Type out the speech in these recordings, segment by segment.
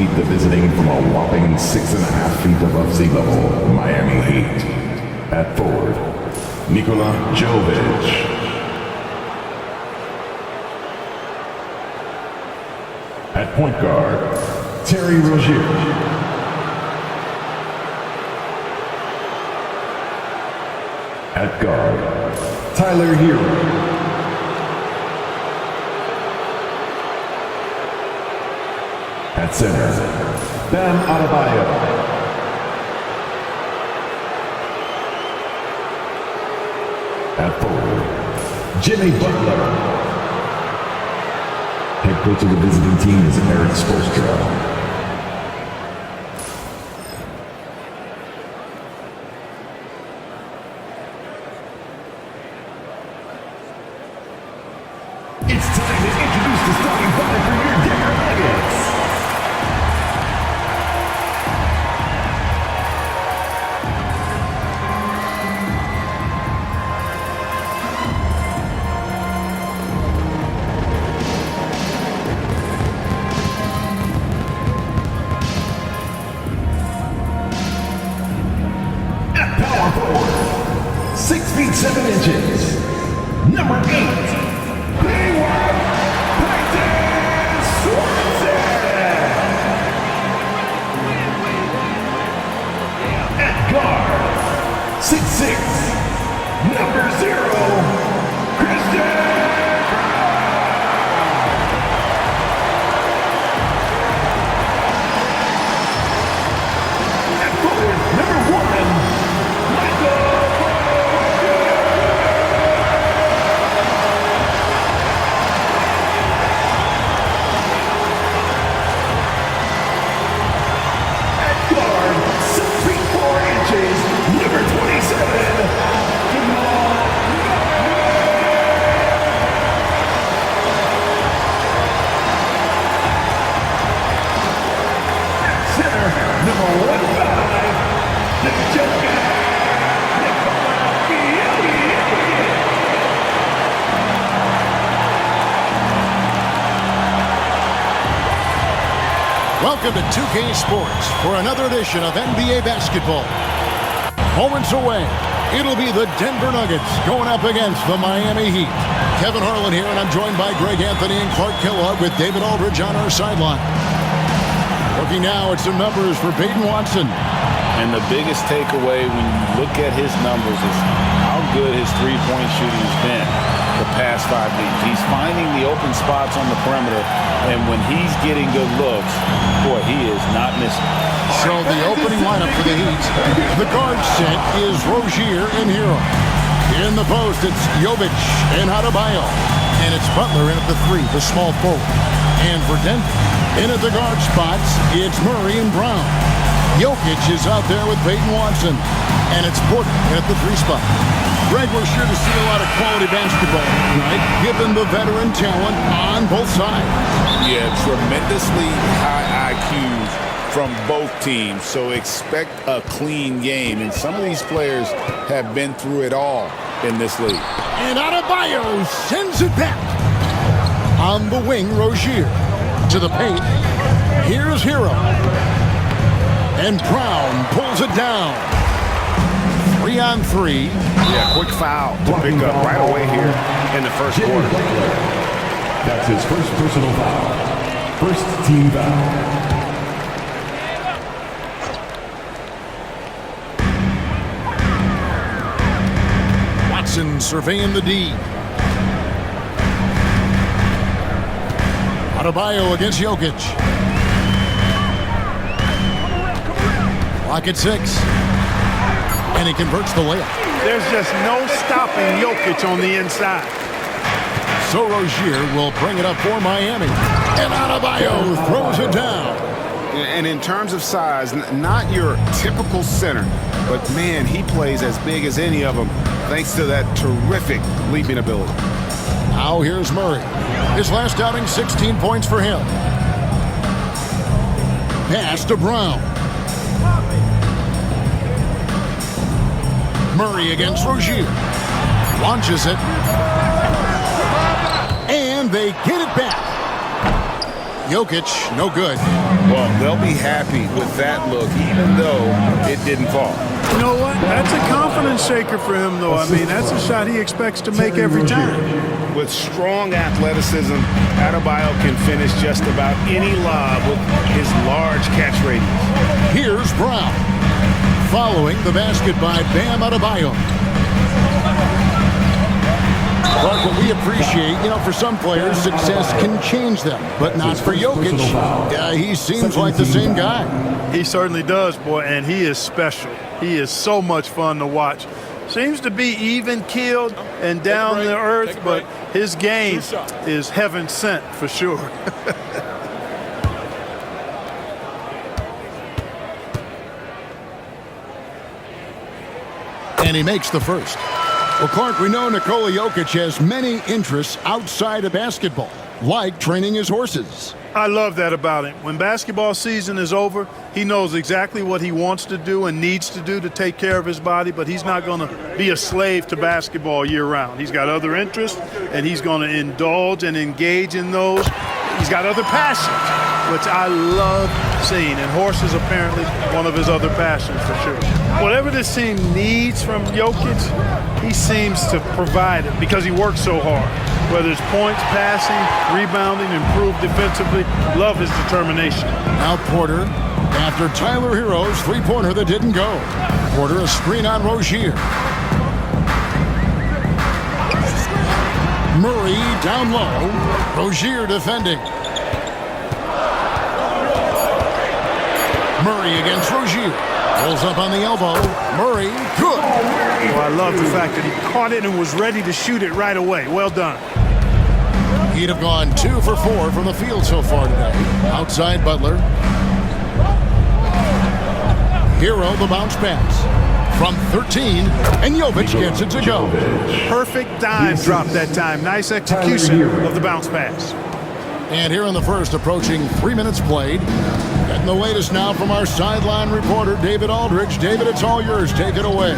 meet the visiting from a whopping 6.5 feet above sea level Miami Heat. At forward, Nikola Jovic. At point guard, Terry Rozier. At guard, Tyler Hero. At center, Bam Adebayo. At forward, Jimmy Butler. Head coach of the visiting team is Eric Spoelstra. It's time to introduce the starting five for your Denver Nuggets. At power forward, 6 feet 7 inches, number 8. At guard, 6'6", number 0, Christian. At forward, number 1, Michael. Number 27, center, number 15, the Joker, Welcome to 2K Sports for another edition of NBA basketball. Moments away, it'll be the Denver Nuggets going up against the Miami Heat. Kevin Harlan here, and I'm joined by Greg Anthony and Clark Kellogg with David Aldridge on our sideline. Looking now at some numbers for Peyton Watson. And the biggest takeaway when you look at his numbers is how good his three-point shooting has been the past 5 games. He's finding the open spots on the perimeter, and when he's getting good looks, boy, he is not missing. So the opening lineup for the Heat, the guard set is Rozier and Hero. In the post, it's Jovic and Adebayo. And it's Butler in at the 3, the small forward. And for Denver, in at the guard spots, it's Murray and Brown. Jokic is out there with Peyton Watson. And it's Porter in at the 3 spot. Greg, we're sure to see a lot of quality basketball tonight, given the veteran talent on both sides. Yeah, tremendously high IQs from both teams, so expect a clean game. And some of these players have been through it all in this league. And Adebayo sends it back. On the wing, Rozier to the paint. Here's Hero. And Brown pulls it down. 3-on-3. Yeah, quick foul to pick up right away here in the first quarter. That's his first personal foul. First team foul. Watson surveying the D. Adebayo against Jokic. Clock at 6. And he converts the layup. There's just no stopping Jokic on the inside. So Rozier will bring it up for Miami. And Adebayo throws it down. And in terms of size, not your typical center, but man, he plays as big as any of them thanks to that terrific leaping ability. Now here's Murray. His last outing, 16 points for him. Pass to Brown. Murray against Rozier. Launches it. And they get it back. Jokic, no good. Well, they'll be happy with that look, even though it didn't fall. You know what? That's a confidence shaker for him, though. I mean, that's a shot he expects to make every time. With strong athleticism, Adebayo can finish just about any lob with his large catch radius. Here's Brown. Following the basket by Bam Adebayo. But what we appreciate, for some players, success can change them, but not for Jokic. He seems like the same guy. He certainly does, boy, and he is special. He is so much fun to watch. Seems to be even-keeled and down to earth, but his game is heaven sent for sure. And he makes the first. Well, Clark, we know Nikola Jokic has many interests outside of basketball, like training his horses. I love that about him. When basketball season is over, he knows exactly what he wants to do and needs to do to take care of his body, but he's not going to be a slave to basketball year-round. He's got other interests, and he's going to indulge and engage in those. He's got other passions, which I love seeing, and horses apparently one of his other passions for sure. Whatever this team needs from Jokic, he seems to provide it because he works so hard. Whether it's points, passing, rebounding, improved defensively, love his determination. Now Porter, after Tyler Hero's three-pointer that didn't go. Porter, a screen on Rozier. Murray down low. Rozier defending. Murray against Rozier. Pulls up on the elbow. Murray, good. Well, I love the fact that he caught it and was ready to shoot it right away. Well done. He'd have gone 2 for 4 from the field so far today. Outside Butler. Hero the bounce pass. From 13, and Jovic gets it to go. Perfect dime drop that time. Nice execution of the bounce pass. And here in the first, approaching 3 minutes played. Getting the latest now from our sideline reporter, David Aldridge. David, it's all yours. Take it away.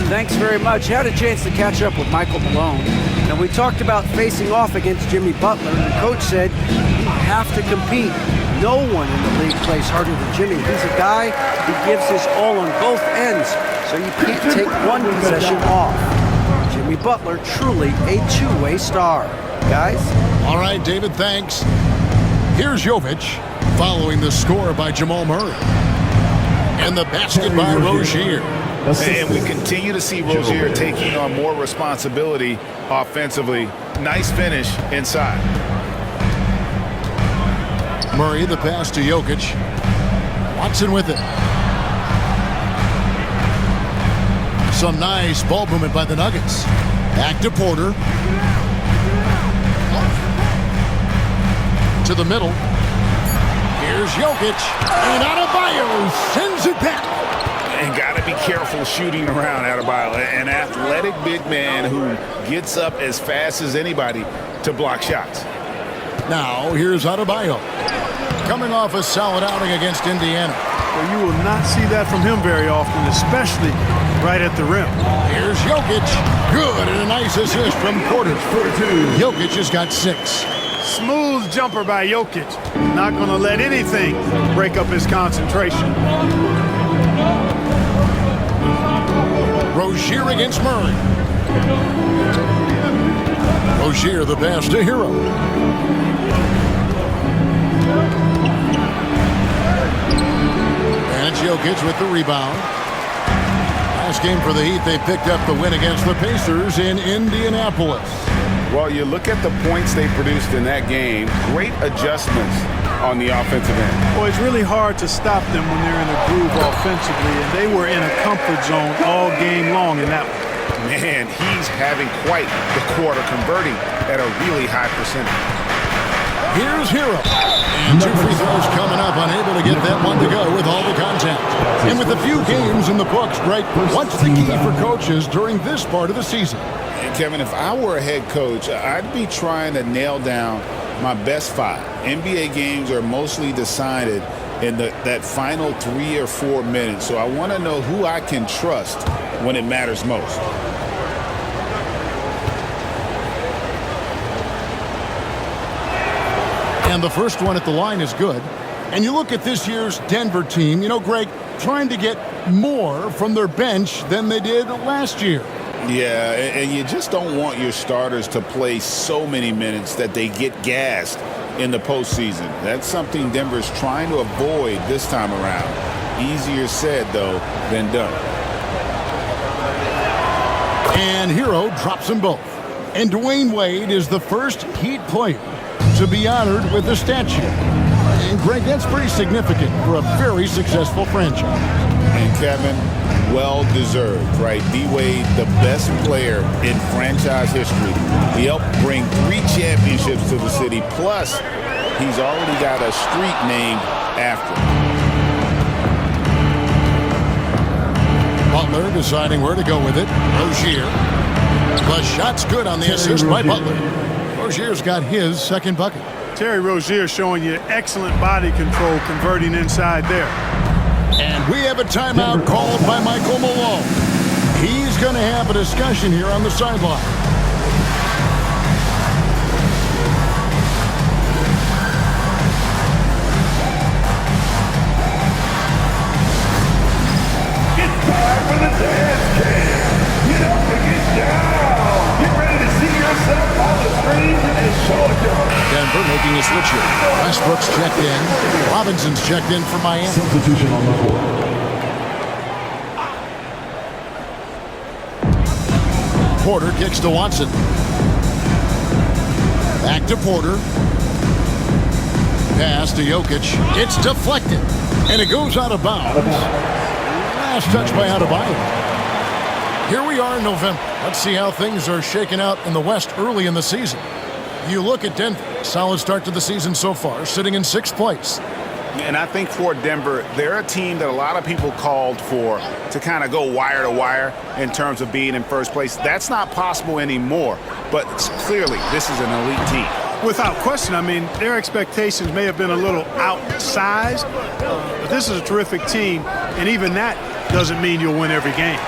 Thanks very much. Had a chance to catch up with Michael Malone. And we talked about facing off against Jimmy Butler. And the coach said, you have to compete. No one in the league plays harder than Jimmy. He's a guy who gives his all on both ends. So you can't take one possession off. Jimmy Butler, truly a two-way star. Guys? All right, David, thanks. Here's Jovic, following the score by Jamal Murray. And the basket by Rozier. And we continue to see Rozier taking on more responsibility offensively. Nice finish inside. Murray, the pass to Jokic. Watson with it. Some nice ball movement by the Nuggets. Back to Porter. To the middle. Here's Jokic. And Adebayo sends it back. And got to be careful shooting around Adebayo. An athletic big man who gets up as fast as anybody to block shots. Now, here's Adebayo. Coming off a solid outing against Indiana. Well, you will not see that from him very often, especially right at the rim. Here's Jokic. Good, and a nice assist from Porter. Jokic has got 6. Smooth jumper by Jokic. Not going to let anything break up his concentration. Rozier against Murray. Rozier the pass to Hero. And it's Jokic with the rebound. Last game for the Heat, they picked up the win against the Pacers in Indianapolis. Well, you look at the points they produced in that game. Great adjustments on the offensive end. Well, it's really hard to stop them when they're in a groove offensively, and they were in a comfort zone all game long in that one. Man, he's having quite the quarter, converting at a really high percentage. Here's Hero. And 2 free throws coming up, unable to get that one to go with all the contact. And with a few games in the books, Greg, what's the key for coaches during this part of the season? And Kevin, if I were a head coach, I'd be trying to nail down my best 5. NBA games are mostly decided in that final 3 or 4 minutes. So I want to know who I can trust when it matters most. And the first one at the line is good. And you look at this year's Denver team, Greg, trying to get more from their bench than they did last year. Yeah, and you just don't want your starters to play so many minutes that they get gassed in the postseason. That's something Denver's trying to avoid this time around. Easier said, though, than done. And Hero drops them both. And Dwayne Wade is the first Heat player to be honored with a statue. And Greg, that's pretty significant for a very successful franchise. And Kevin, well-deserved, right? D-Wade, the best player in franchise history. He helped bring 3 championships to the city, plus he's already got a street named after him. Butler deciding where to go with it. Rozier. The shot's good on the assist by Butler. Rozier's got his second bucket. Terry Rozier showing you excellent body control, converting inside there. And we have a timeout called by Michael Malone. He's going to have a discussion here on the sideline. It's time for the dance cam. Get up and get down. Get ready to see yourself on the screen and show it to us. Denver making a switch here. Westbrook's checked in. Robinson's checked in for Miami. Substitution on the court. Porter kicks to Watson. Back to Porter. Pass to Jokic. It's deflected. And it goes out of bounds. Last touch by Adebayo. Here we are in November. Let's see how things are shaking out in the West early in the season. You look at Denver. Solid start to the season so far, sitting in 6th place. And I think for Denver, they're a team that a lot of people called for to kind of go wire to wire in terms of being in first place. That's not possible anymore. But clearly, this is an elite team. Without question, I mean, their expectations may have been a little outsized, but this is a terrific team, and even that doesn't mean you'll win every game.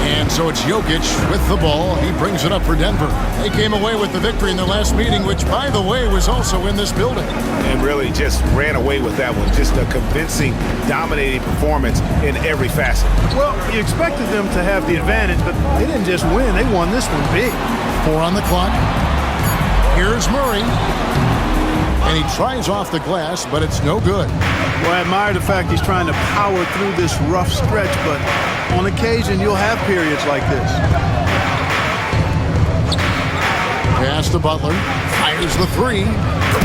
And so it's Jokic with the ball. He brings it up for Denver. They came away with the victory in their last meeting, which, by the way, was also in this building. And really just ran away with that one. Just a convincing, dominating performance in every facet. Well, you expected them to have the advantage, but they didn't just win. They won this one big. 4 on the clock. Here's Murray. And he tries off the glass, but it's no good. Well, I admire the fact he's trying to power through this rough stretch, but on occasion you'll have periods like this. Pass to Butler. Fires the 3.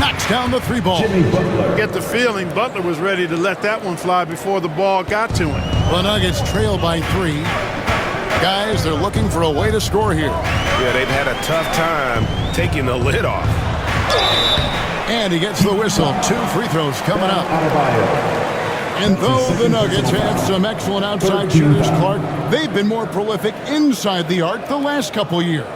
Knocks down the 3 ball. Get the feeling Butler was ready to let that one fly before the ball got to him. The Nuggets trail by 3. Guys, they're looking for a way to score here. Yeah, they've had a tough time taking the lid off. And he gets the whistle. 2 free throws coming up. And though the Nuggets have some excellent outside shooters, Clark, they've been more prolific inside the arc the last couple years.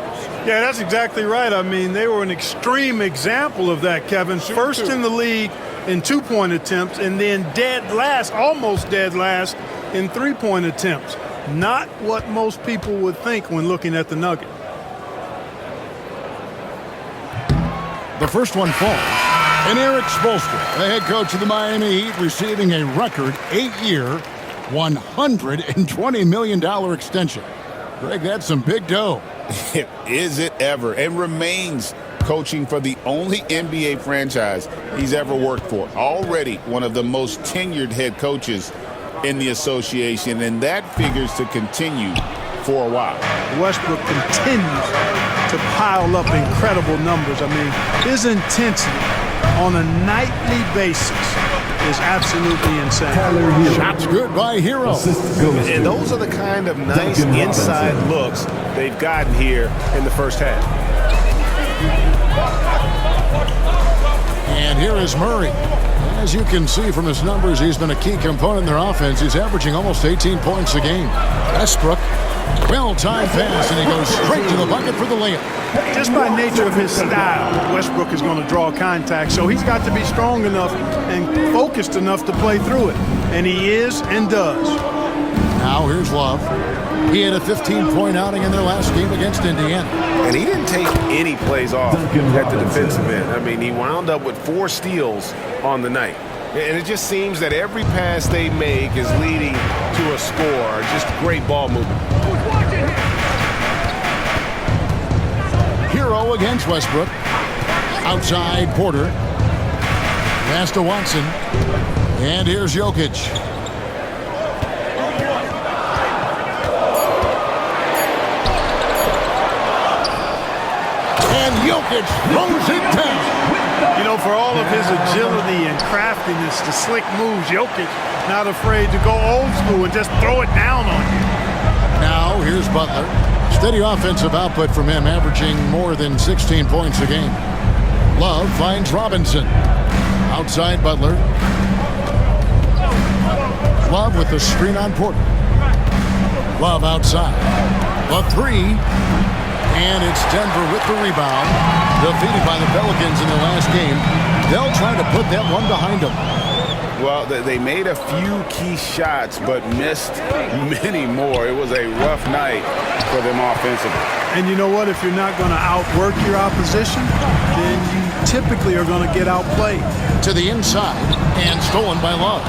Yeah, that's exactly right. I mean, they were an extreme example of that, Kevin. First in the league in 2-point attempts, and then dead last, almost dead last, in 3-point attempts. Not what most people would think when looking at the Nuggets. The first one falls. And Eric Spoelstra, the head coach of the Miami Heat, receiving a record 8-year, $120 million extension. Greg, that's some big dough. Is it ever? And remains coaching for the only NBA franchise he's ever worked for. Already one of the most tenured head coaches in the association, and that figures to continue for a while. Westbrook continues to pile up incredible numbers. I mean, his intensity on a nightly basis is absolutely insane. Shots good by Hero. And those are the kind of nice inside looks they've gotten here in the first half. And here is Murray. As you can see from his numbers, he's been a key component in their offense. He's averaging almost 18 points a game. Westbrook, well-timed pass, and he goes straight to the bucket for the layup. Just by nature of his style, Westbrook is going to draw contact, so he's got to be strong enough and focused enough to play through it. And he is and does. Now here's Love. He had a 15-point outing in their last game against Indiana. And he didn't take any plays off at the defensive end. I mean, he wound up with 4 steals on the night. And it just seems that every pass they make is leading to a score. Just great ball movement. Hero against Westbrook. Outside Porter. Pass to Watson. And here's Jokic. And Jokic throws it down. You know, for all of his agility and craftiness, the slick moves, Jokic not afraid to go old school and just throw it down on you. Now here's Butler. Steady offensive output from him, averaging more than 16 points a game. Love finds Robinson. Outside Butler. Love with the screen on Porter. Love outside. A 3. And it's Denver with the rebound. Defeated by the Pelicans in their last game. They'll try to put that one behind them. Well, they made a few key shots, but missed many more. It was a rough night for them offensively. And you know what? If you're not going to outwork your opposition, then you typically are going to get outplayed. To the inside and stolen by Love.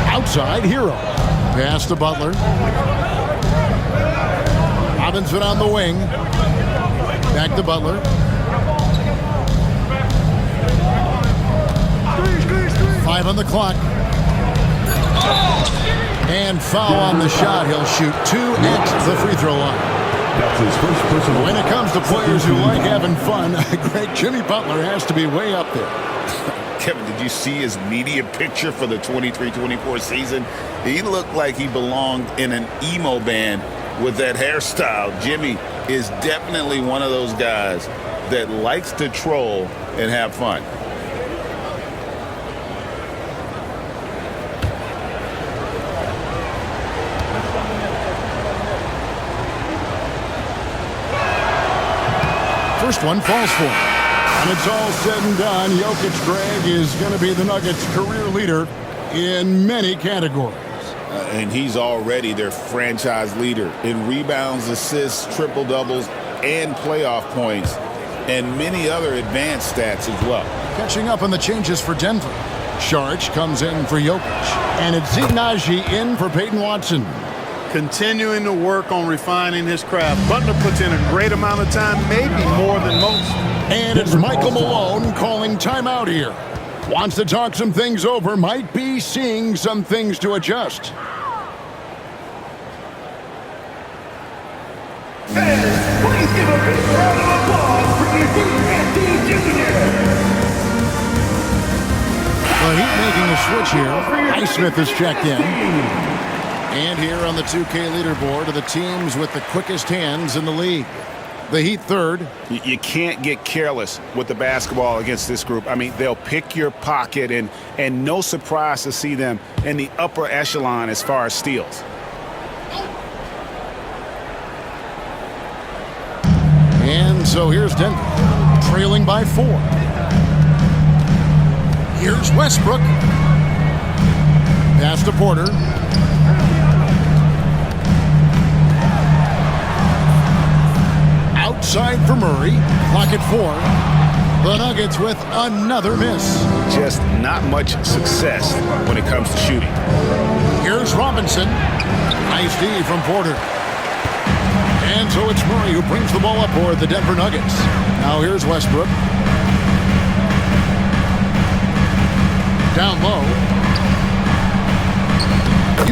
Outside, Hero. Pass to Butler. Robinson on the wing. Back to Butler. Five on the clock. And foul on the shot. He'll shoot 2 at the free throw line. That's his first personal. When it comes to players who like having fun, great Jimmy Butler has to be way up there. Kevin, did you see his media picture for the 23-24 season? He looked like he belonged in an emo band with that hairstyle. Jimmy is definitely one of those guys that likes to troll and have fun. First one falls for him. When it's all said and done, Jokic, Greg, is going to be the Nuggets' career leader in many categories. And he's already their franchise leader in rebounds, assists, triple-doubles, and playoff points, and many other advanced stats as well. Catching up on the changes for Denver. Saric comes in for Jokic. And it's Zignaji in for Peyton Watson. Continuing to work on refining his craft. Butler puts in a great amount of time, maybe more than most. And it's Michael Malone calling timeout here. Wants to talk some things over, might be seeing some things to adjust. Fans, please give a big round of applause for your D&D Junior. The Heat making a switch here. Highsmith is checked in. And here on the 2K leaderboard are the teams with the quickest hands in the league. The Heat third. You can't get careless with the basketball against this group. I mean, they'll pick your pocket, and no surprise to see them in the upper echelon as far as steals. And so here's Denver, trailing by 4. Here's Westbrook. Pass to Porter. Outside for Murray. Clock at 4. The Nuggets with another miss. Just not much success when it comes to shooting. Here's Robinson. Nice D from Porter. And so it's Murray who brings the ball up for the Denver Nuggets. Now here's Westbrook. Down low.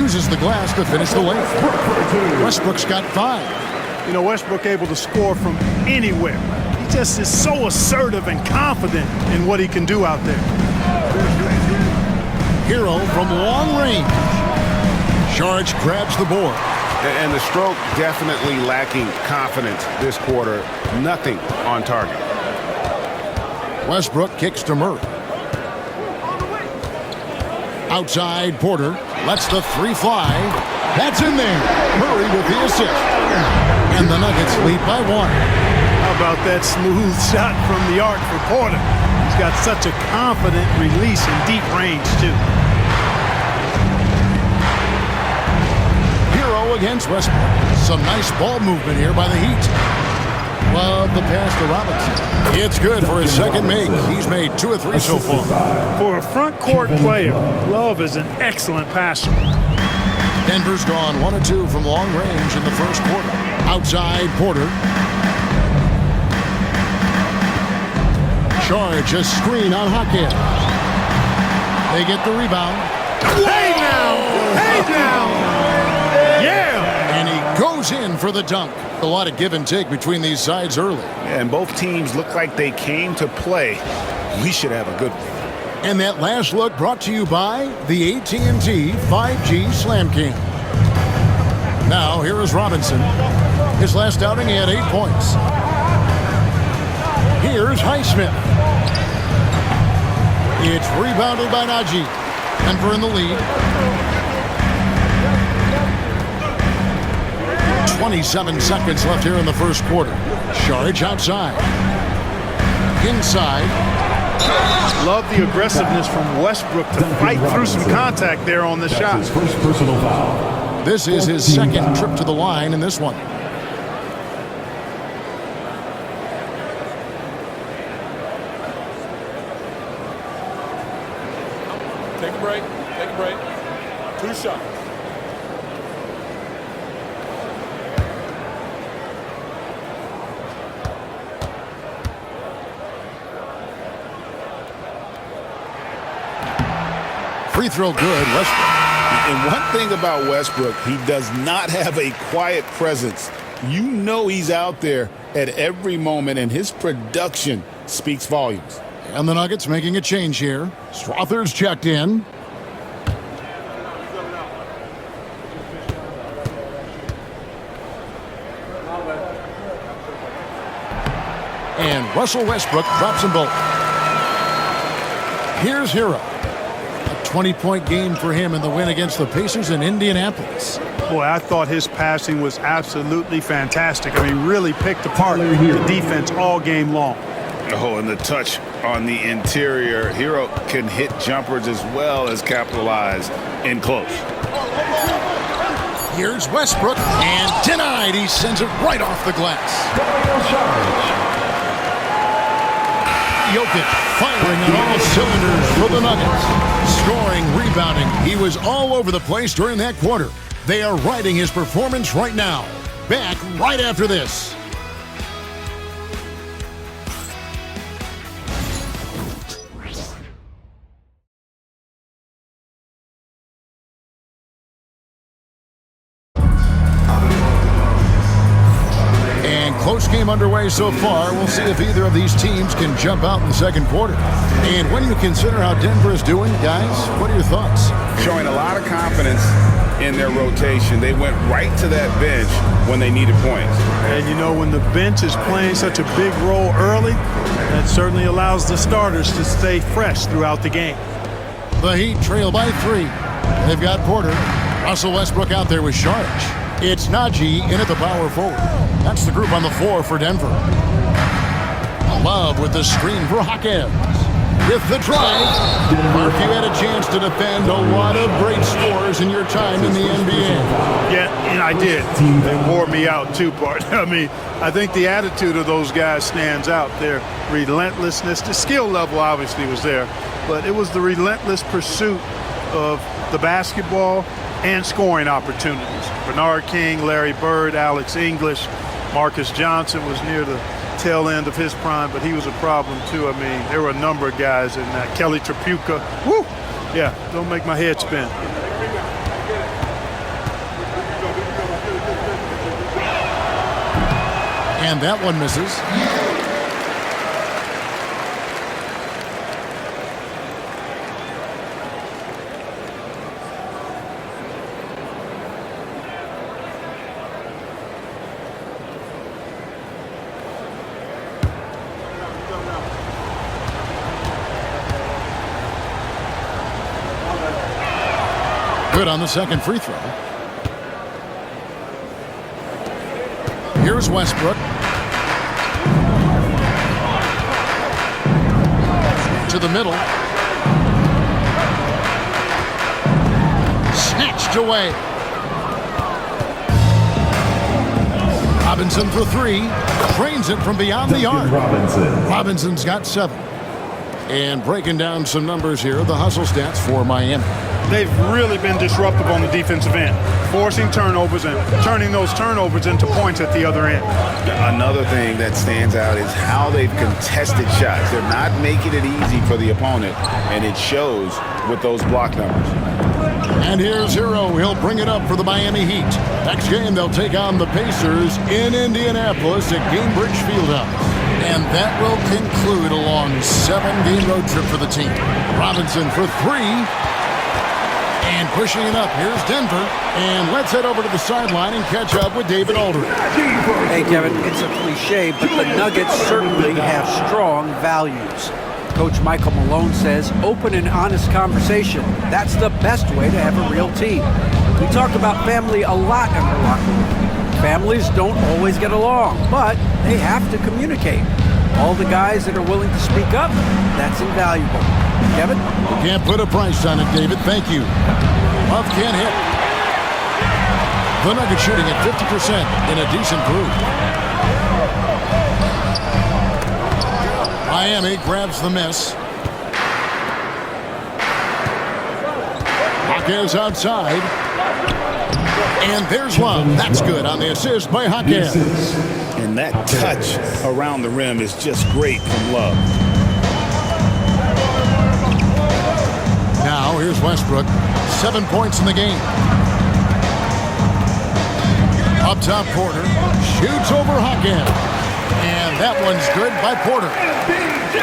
Uses the glass to finish the lane. Westbrook's got 5. You know, Westbrook able to score from anywhere. He just is so assertive and confident in what he can do out there. Hero from long range. Saric grabs the board. And the stroke definitely lacking confidence this quarter. Nothing on target. Westbrook kicks to Murray. Outside, Porter lets the 3 fly. That's in there. Murray with the assist. And the Nuggets lead by 1. How about that smooth shot from the arc for Porter? He's got such a confident release in deep range, too. go against Westbrook. Some nice ball movement here by the Heat. Love the pass to Robinson. It's good for his second make. He's made 2 of 3 so far. For a front court player, Love is an excellent passer. Denver's gone 1 of 2 from long range in the first quarter. Outside Porter. Charge a screen on Hackett. They get the rebound. Hey now! Hey now! Yeah! And he goes in for the dunk. A lot of give and take between these sides early. And both teams look like they came to play. We should have a good one. And that last look brought to you by the AT&T 5G Slam Cam. Now, here is Robinson. His last outing, he had 8 points. Here's Highsmith. It's rebounded by Najee. Denver in the lead. 27 seconds left here in the first quarter. Charge outside. Inside. Love the aggressiveness from Westbrook to fight through some contact there on the shot. His first personal foul. This is his second trip to the line in this one. Take a break. Take a break. 2 shots. Free throw good, Westbrook. And one thing about Westbrook, he does not have a quiet presence. You know he's out there at every moment, and his production speaks volumes. And the Nuggets making a change here. Swathers checked in. And Russell Westbrook drops them both. Here's Hero. A 20-point game for him in the win against the Pacers in Indianapolis. Boy, I thought his passing was absolutely fantastic. I mean, really picked apart the defense all game long. Oh, and the touch on the interior. Hero can hit jumpers as well as capitalize in close. Here's Westbrook, and denied. He sends it right off the glass. Jokic firing on all cylinders for the Nuggets. Scoring, rebounding. He was all over the place during that quarter. They are riding his performance right now. Back right after this. Close game underway so far. We'll see if either of these teams can jump out in the second quarter. And when you consider how Denver is doing, guys, what are your thoughts? Showing a lot of confidence in their rotation. They went right to that bench when they needed points. And you know, when the bench is playing such a big role early, that certainly allows the starters to stay fresh throughout the game. The Heat trail by 3. They've got Porter. Russell Westbrook out there with Sharge. It's Najee in at the power forward. That's the group on the floor for Denver. Love with the screen for Hawkins. With the drive. Mark, you had a chance to defend a lot of great scores in your time in the NBA. Yeah, and I did. They wore me out too, Bart. I mean, I think the attitude of those guys stands out. Their relentlessness, the skill level obviously was there, but it was the relentless pursuit of the basketball and scoring opportunities. Bernard King, Larry Bird, Alex English, Marcus Johnson was near the tail end of his prime, but he was a problem too. I mean, there were a number of guys in that. Kelly Tripucka. Woo! Yeah, don't make my head spin. And that one misses. Good on the second free throw. Here's Westbrook. To the middle. Snatched away. Robinson for three. Drains it from beyond the arc. Robinson's got 7. And breaking down some numbers here, the hustle stats for Miami. They've really been disruptive on the defensive end, forcing turnovers and turning those turnovers into points at the other end. Another thing that stands out is how they've contested shots. They're not making it easy for the opponent, and it shows with those block numbers. And here's Hero. He'll bring it up for the Miami Heat. Next game, they'll take on the Pacers in Indianapolis at Gainbridge Fieldhouse. And that will conclude a long 7-game road trip for the team. Robinson for 3. And pushing it up, here's Denver. And let's head over to the sideline and catch up with David Aldridge. Hey, Kevin, it's a cliche, but the Nuggets certainly have strong values. Coach Michael Malone says, open and honest conversation. That's the best way to have a real team. We talk about family a lot in our locker room. Families don't always get along, but they have to communicate. All the guys that are willing to speak up, that's invaluable. Kevin? Can't put a price on it, David. Thank you. Love can't hit. The Nuggets shooting at 50% in a decent group. Miami grabs the miss. Jaquez outside. And there's Love. That's good on the assist by Jaquez. And that touch around the rim is just great from Love. Now here's Westbrook. 7 points in the game. Up top, Porter. Shoots over Jaquez. And that one's good by Porter.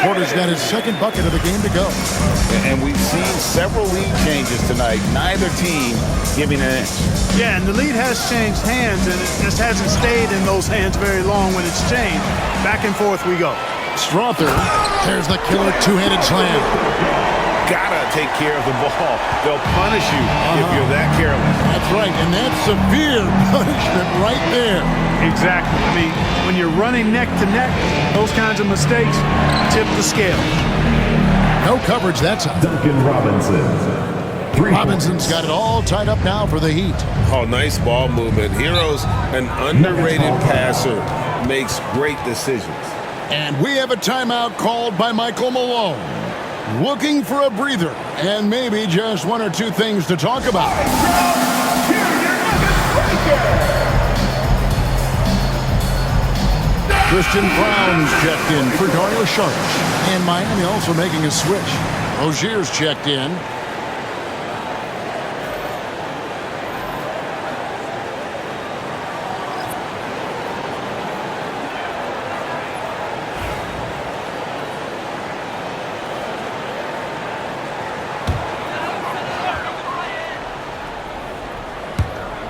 Porter's got his second bucket of the game to go. And we've seen several lead changes tonight. Neither team giving an inch. Yeah, and the lead has changed hands, and it just hasn't stayed in those hands very long when it's changed. Back and forth we go. Strother. There's the killer two-handed slam. Gotta take care of the ball. They'll punish you if you're that careless. That's right, and that's severe punishment right there. Exactly. I mean, when you're running neck to neck, those kinds of mistakes tip the scale. No coverage that time. Duncan Robinson. Robinson's got it all tied up now for the Heat. Oh, nice ball movement. Hero's an underrated passer. Makes great decisions. And we have a timeout called by Michael Malone. Looking for a breather and maybe just 1 or 2 things to talk about. Christian Brown's checked in for Dario Saric. And Miami also making a switch. Rozier's checked in.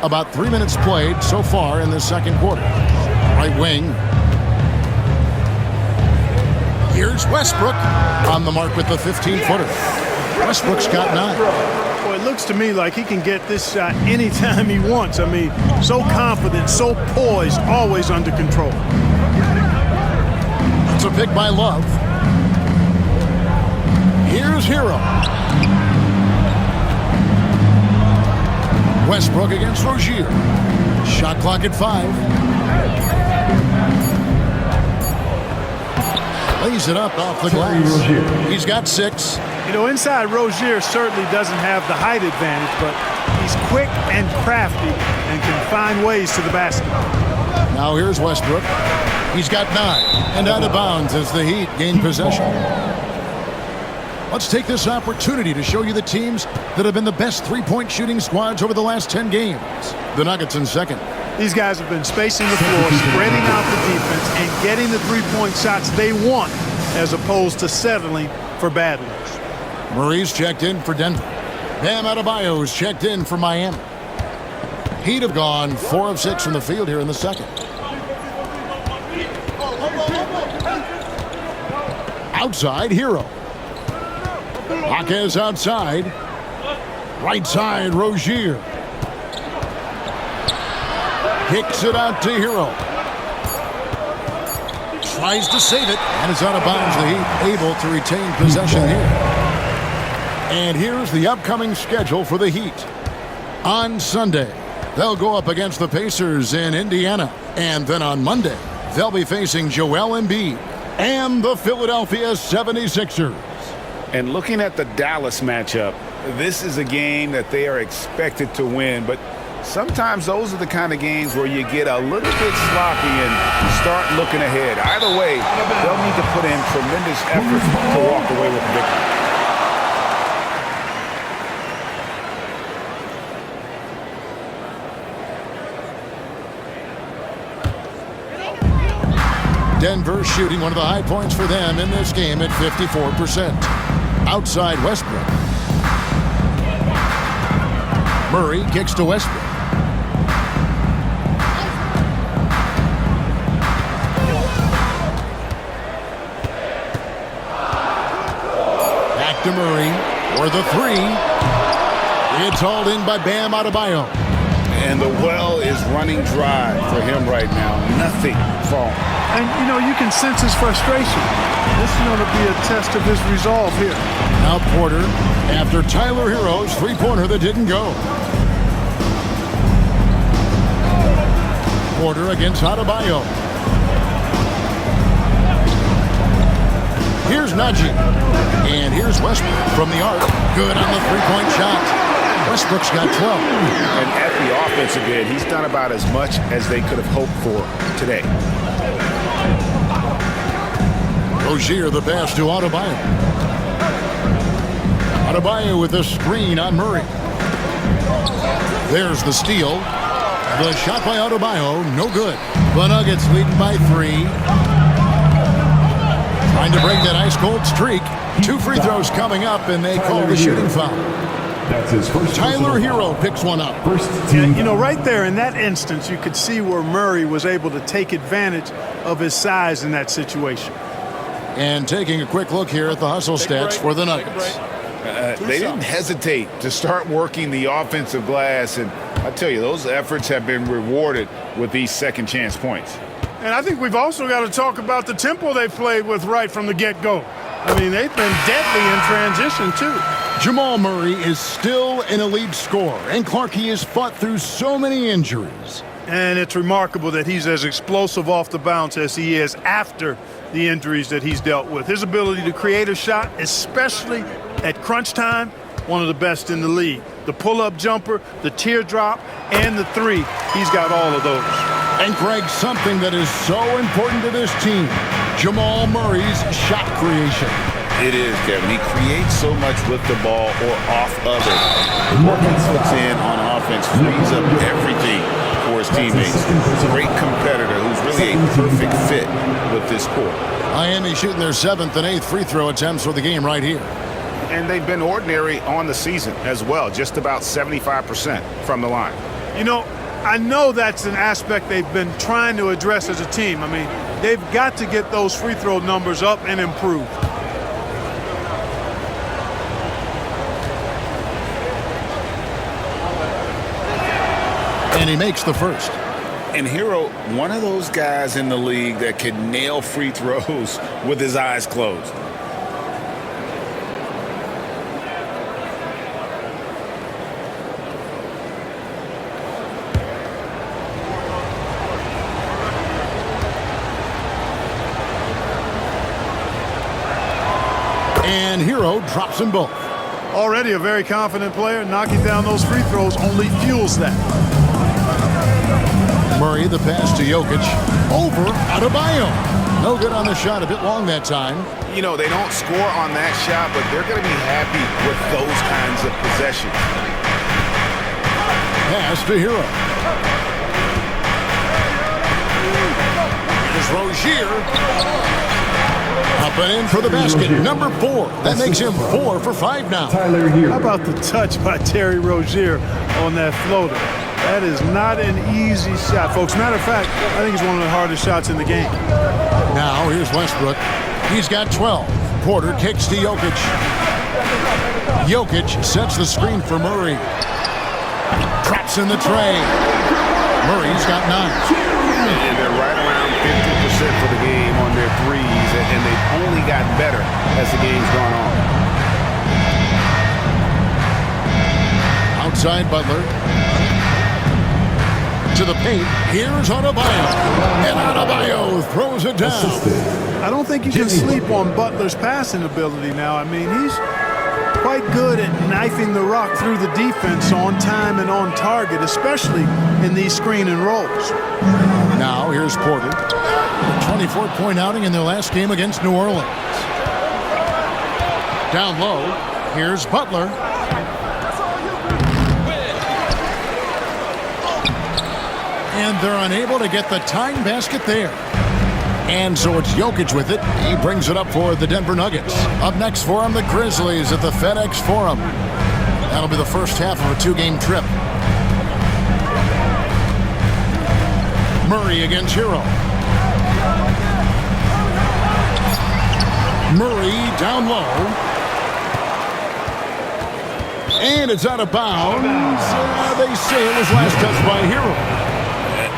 About 3 minutes played so far in the second quarter. Right wing. Here's Westbrook on the mark with the 15-footer. Westbrook's got 9. Well, it looks to me like he can get this shot anytime he wants. I mean, so confident, so poised, always under control. It's a pick by Love. Here's Hero. Westbrook against Rozier. Shot clock at 5. Lays it up off the glass. He's got 6. You know, inside Rozier certainly doesn't have the height advantage, but he's quick and crafty and can find ways to the basket. Now here's Westbrook. He's got 9 and out of bounds as the Heat gain possession. Let's take this opportunity to show you the teams that have been the best three-point shooting squads over the last 10 games. The Nuggets in second. These guys have been spacing the floor, spreading out the defense, and getting the three-point shots they want as opposed to settling for bad ones. Murray's checked in for Denver. Bam Adebayo's checked in for Miami. Heat have gone 4 of 6 from the field here in the second. Outside, Hero. Jaquez outside. Right side, Rozier. Kicks it out to Hero. Tries to save it, and it's out of bounds. The Heat able to retain possession here. And here's the upcoming schedule for the Heat. On Sunday, they'll go up against the Pacers in Indiana. And then on Monday, they'll be facing Joel Embiid and the Philadelphia 76ers. And looking at the Dallas matchup, this is a game that they are expected to win, but sometimes those are the kind of games where you get a little bit sloppy and start looking ahead. Either way, they'll need to put in tremendous effort to walk away with the victory. Denver shooting one of the high points for them in this game at 54%. Outside Westbrook. Murray kicks to Westbrook. Back to Murray for the three. It's hauled in by Bam Adebayo. And the well is running dry for him right now. Nothing falling. And, you know, you can sense his frustration. This is going to be a test of his resolve here. Now Porter after Tyler Hero's three-pointer that didn't go. Porter against Adebayo. Here's Najee. And here's Westbrook from the arc. Good on the three-point shot. Westbrook's got 12. And at the offensive end, he's done about as much as they could have hoped for today. Rozier the pass to Adebayo. Adebayo with a screen on Murray. There's the steal. The shot by Adebayo, no good. The Nuggets leading by 3. Trying to break that ice-cold streak. 2 free throws coming up, and they call the shooting foul. That's his first. Tyler Hero picks one up. Yeah, you know, right there in that instance, you could see where Murray was able to take advantage of his size in that situation. And taking a quick look here at the hustle stats for the Nuggets. They didn't hesitate to start working the offensive glass, and I tell you, those efforts have been rewarded with these second chance points. And I think we've also got to talk about the tempo they played with right from the get-go. I mean, they've been deadly in transition, too. Jamal Murray is still an elite scorer, and Clarkey has fought through so many injuries. And it's remarkable that he's as explosive off the bounce as he is after the injuries that he's dealt with. His ability to create a shot, especially at crunch time, one of the best in the league. The pull-up jumper, the teardrop, and the three, he's got all of those. And Greg, something that is so important to this team, Jamal Murray's shot creation. It is, Kevin. He creates so much with the ball or off of it. What he puts in on offense frees up everything for his teammates. Great competitor who's really a perfect fit with this core. Miami shooting their 7th and 8th free throw attempts for the game right here. And they've been ordinary on the season as well, just about 75% from the line. You know, I know that's an aspect they've been trying to address as a team. I mean, they've got to get those free throw numbers up and improve. And he makes the first. And Hero, one of those guys in the league that can nail free throws with his eyes closed. And Hero drops them both. Already a very confident player. Knocking down those free throws only fuels that. Murray, the pass to Jokic. Over Adebayo. No good on the shot. A bit long that time. You know, they don't score on that shot, but they're going to be happy with those kinds of possessions. Pass to Hero. Here's Rozier. Up and in for the basket. Number 4. That makes him 4 for 5 now. Tyler Hero. How about the touch by Terry Rozier on that floater? That is not an easy shot, folks. Matter of fact, I think it's one of the hardest shots in the game. Now here's Westbrook. He's got 12. Porter kicks to Jokic. Jokic sets the screen for Murray. Traps in the tray. Murray's got 9. And they're right around 50% for the game on their threes, and they've only gotten better as the game's gone on. Outside Butler. into the paint. Here's Adebayo. And Adebayo throws it down. I don't think you can sleep on Butler's passing ability now. I mean, he's quite good at knifing the rock through the defense on time and on target, especially in these screen and rolls. Now here's Porter. A 24-point outing in their last game against New Orleans. Down low, here's Butler. And they're unable to get the tying basket there. And so it's Jokic with it. He brings it up for the Denver Nuggets. Up next for him, the Grizzlies at the FedEx Forum. That'll be the first half of a 2-game trip. Murray against Hero. Murray down low. And it's out of bounds. They say it was last touched by Hero.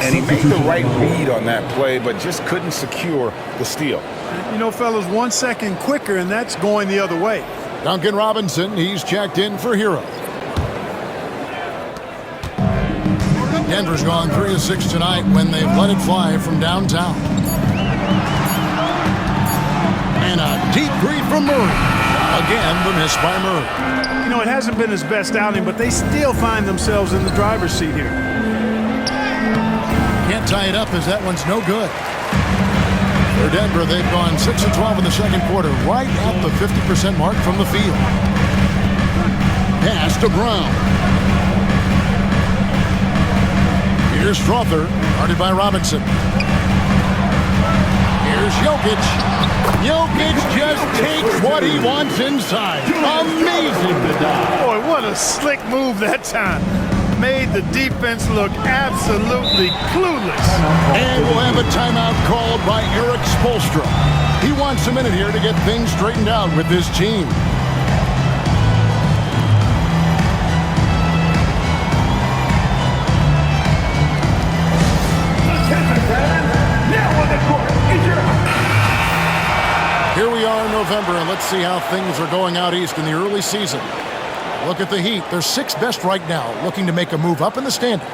And he made the right read on that play, but just couldn't secure the steal. You know, fellas, 1 second quicker, and that's going the other way. Duncan Robinson, he's checked in for Hero. Denver's gone 3 of 6 tonight when they've let it fly from downtown. And a deep three from Murray. Again, the miss by Murray. You know, it hasn't been his best outing, but they still find themselves in the driver's seat here. Can't tie it up as that one's no good. For Denver, they've gone 6 of 12 in the second quarter, right at the 50% mark from the field. Pass to Brown. Here's Strother, guarded by Robinson. Here's Jokic. Jokic just takes what he wants inside. Amazing to die. Boy, what a slick move that time. Made the defense look absolutely clueless. And we'll have a timeout called by Eric Spoelstra. He wants a minute here to get things straightened out with this team. Here we are in November, and let's see how things are going out east in the early season. Look at the Heat. They're 6th best right now, looking to make a move up in the standings.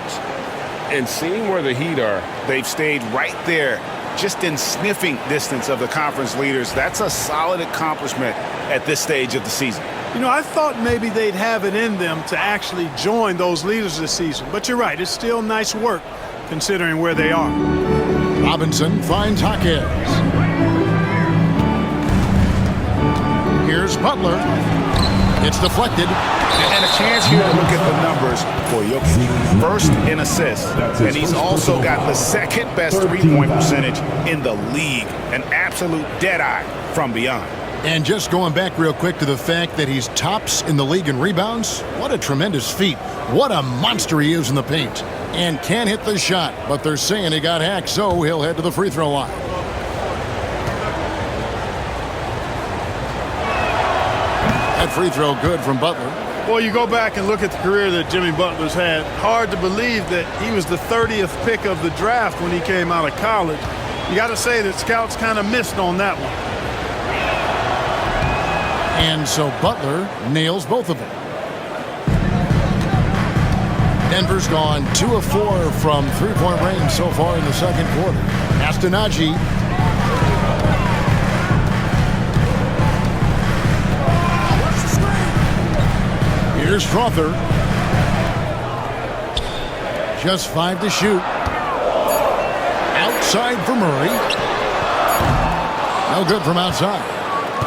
And seeing where the Heat are, they've stayed right there, just in sniffing distance of the conference leaders. That's a solid accomplishment at this stage of the season. You know, I thought maybe they'd have it in them to actually join those leaders this season. But you're right, it's still nice work considering where they are. Robinson finds Jaquez. Here's Butler. It's deflected. And a chance here to look at the numbers for Jokic. First in assists, and he's also got the 2nd best three-point percentage in the league. An absolute dead-eye from beyond. And just going back real quick to the fact that he's tops in the league in rebounds, what a tremendous feat. What a monster he is in the paint. And can't hit the shot, but they're saying he got hacked, so he'll head to the free throw line. That free throw good from Butler. Well, you go back and look at the career that Jimmy Butler's had. Hard to believe that he was the 30th pick of the draft when he came out of college. You got to say that scouts kind of missed on that one. And so Butler nails both of them. Denver's gone 2 of 4 from three-point range so far in the second quarter. Astanaji. Here's Strother. Just 5 to shoot. Outside for Murray. No good from outside.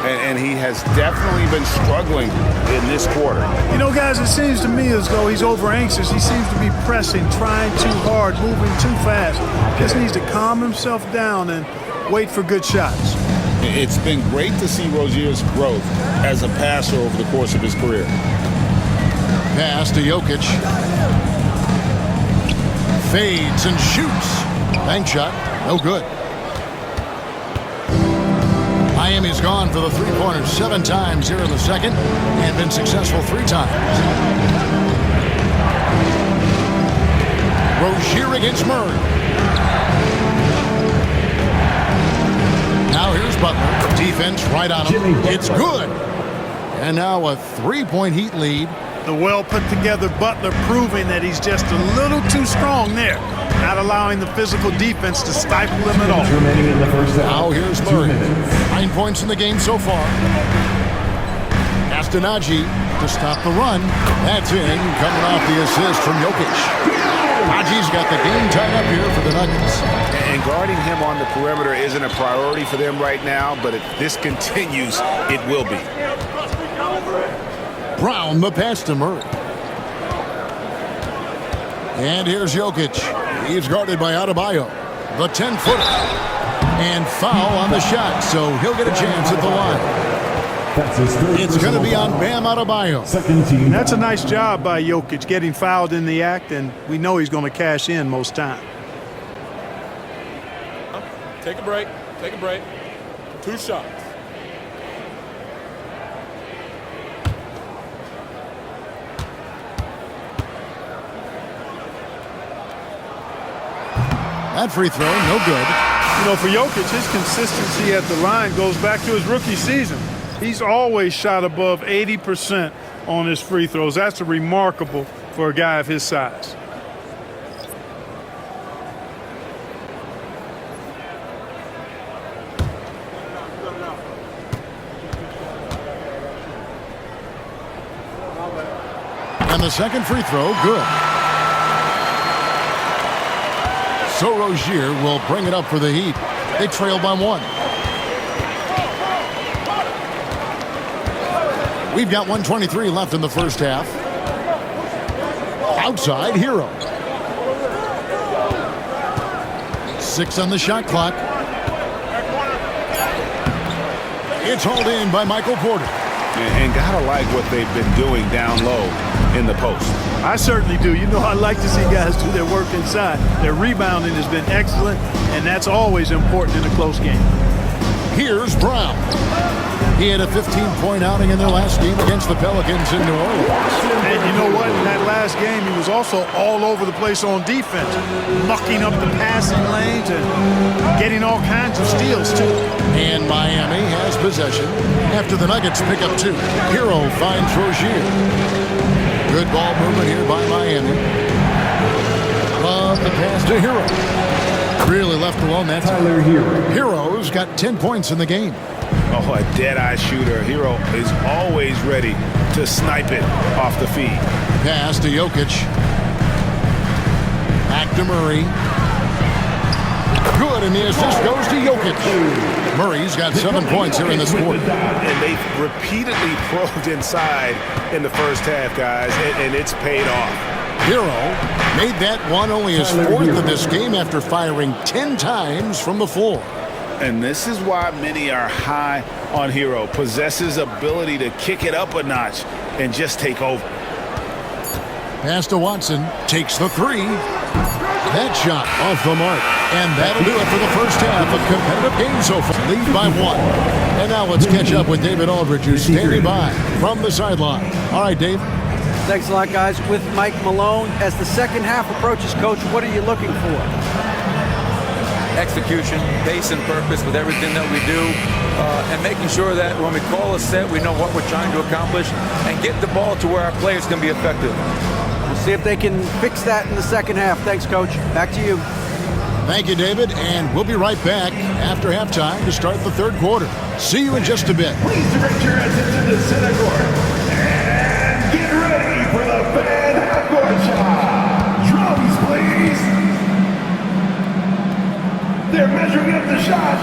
And he has definitely been struggling in this quarter. You know, guys, it seems to me as though he's over anxious. He seems to be pressing, trying too hard, moving too fast. Just needs to calm himself down and wait for good shots. It's been great to see Rozier's growth as a passer over the course of his career. Pass to Jokic. Fades and shoots. Bank shot, no good. Miami's gone for the three-pointers 7 times here in the second and been successful 3 times. Rozier against Murray. Now here's Butler. Defense right on him. It's good. And now a 3-point Heat lead. The well-put-together Butler proving that he's just a little too strong there. not allowing the physical defense to stifle them at all. Remaining in the first half. Now here's 2 Murray. minutes. 9 points in the game so far. Castanagi to stop the run. That's in, coming off the assist from Jokic. Naji's got the game tied up here for the Nuggets. And guarding him on the perimeter isn't a priority for them right now, but if this continues, it will be. Brown the pass to Murray. And here's Jokic. He's guarded by Adebayo. The 10-footer. And foul on the shot, so he'll get a chance at the line. That's his third It's going to be on foul. Bam Adebayo. Second team. That's a nice job by Jokic getting fouled in the act, and we know he's going to cash in most time. Take a break. Take a break. 2 shots. That free throw, no good. You know, for Jokic, his consistency at the line goes back to his rookie season. He's always shot above 80% on his free throws. That's remarkable for a guy of his size. And the second free throw, good. So Rozier will bring it up for the Heat. They trail by 1. We've got 1:23 left in the first half. Outside, Hero. 6 on the shot clock. It's hauled in by Michael Porter. And gotta like what they've been doing down low in the post. I certainly do. You know, I like to see guys do their work inside. Their rebounding has been excellent, and that's always important in a close game. Here's Brown. He had a 15-point outing in their last game against the Pelicans in New Orleans. And you know what? In that last game, he was also all over the place on defense, mucking up the passing lanes and getting all kinds of steals, too. And Miami has possession after the Nuggets pick up 2. Hero finds Rozier. Good ball movement here by Miami. Love the pass to Hero. Really left alone that time. Tyler Hero. Hero's got 10 points in the game. Oh, a dead-eye shooter. Hero is always ready to snipe it off the feed. Pass to Jokic. Back to Murray. Good, and the assist goes to Jokic. Murray's got 7 points here in this quarter. And they've repeatedly probed inside in the first half, guys, and it's paid off. Hero made that one only his 4th of this game after firing 10 times from the floor. And this is why many are high on Hero. Possesses ability to kick it up a notch and just take over. Pass to Watson. Takes the 3. That shot off the mark. And that'll do it for the first half. A competitive game so far. Lead by 1. And now let's catch up with David Aldridge, who's standing by from the sideline. All right, Dave. Thanks a lot, guys. With Mike Malone, as the second half approaches, Coach, what are you looking for? Execution, pace, and purpose with everything that we do, and making sure that when we call a set, we know what we're trying to accomplish, and get the ball to where our players can be effective. We'll see if they can fix that in the second half. Thanks, Coach. Back to you. Thank you, David, and we'll be right back after halftime to start the third quarter. See you in just a bit. Please direct your attention to center court and get ready for the fan half-court shot. Drums, please. They're measuring up the shot.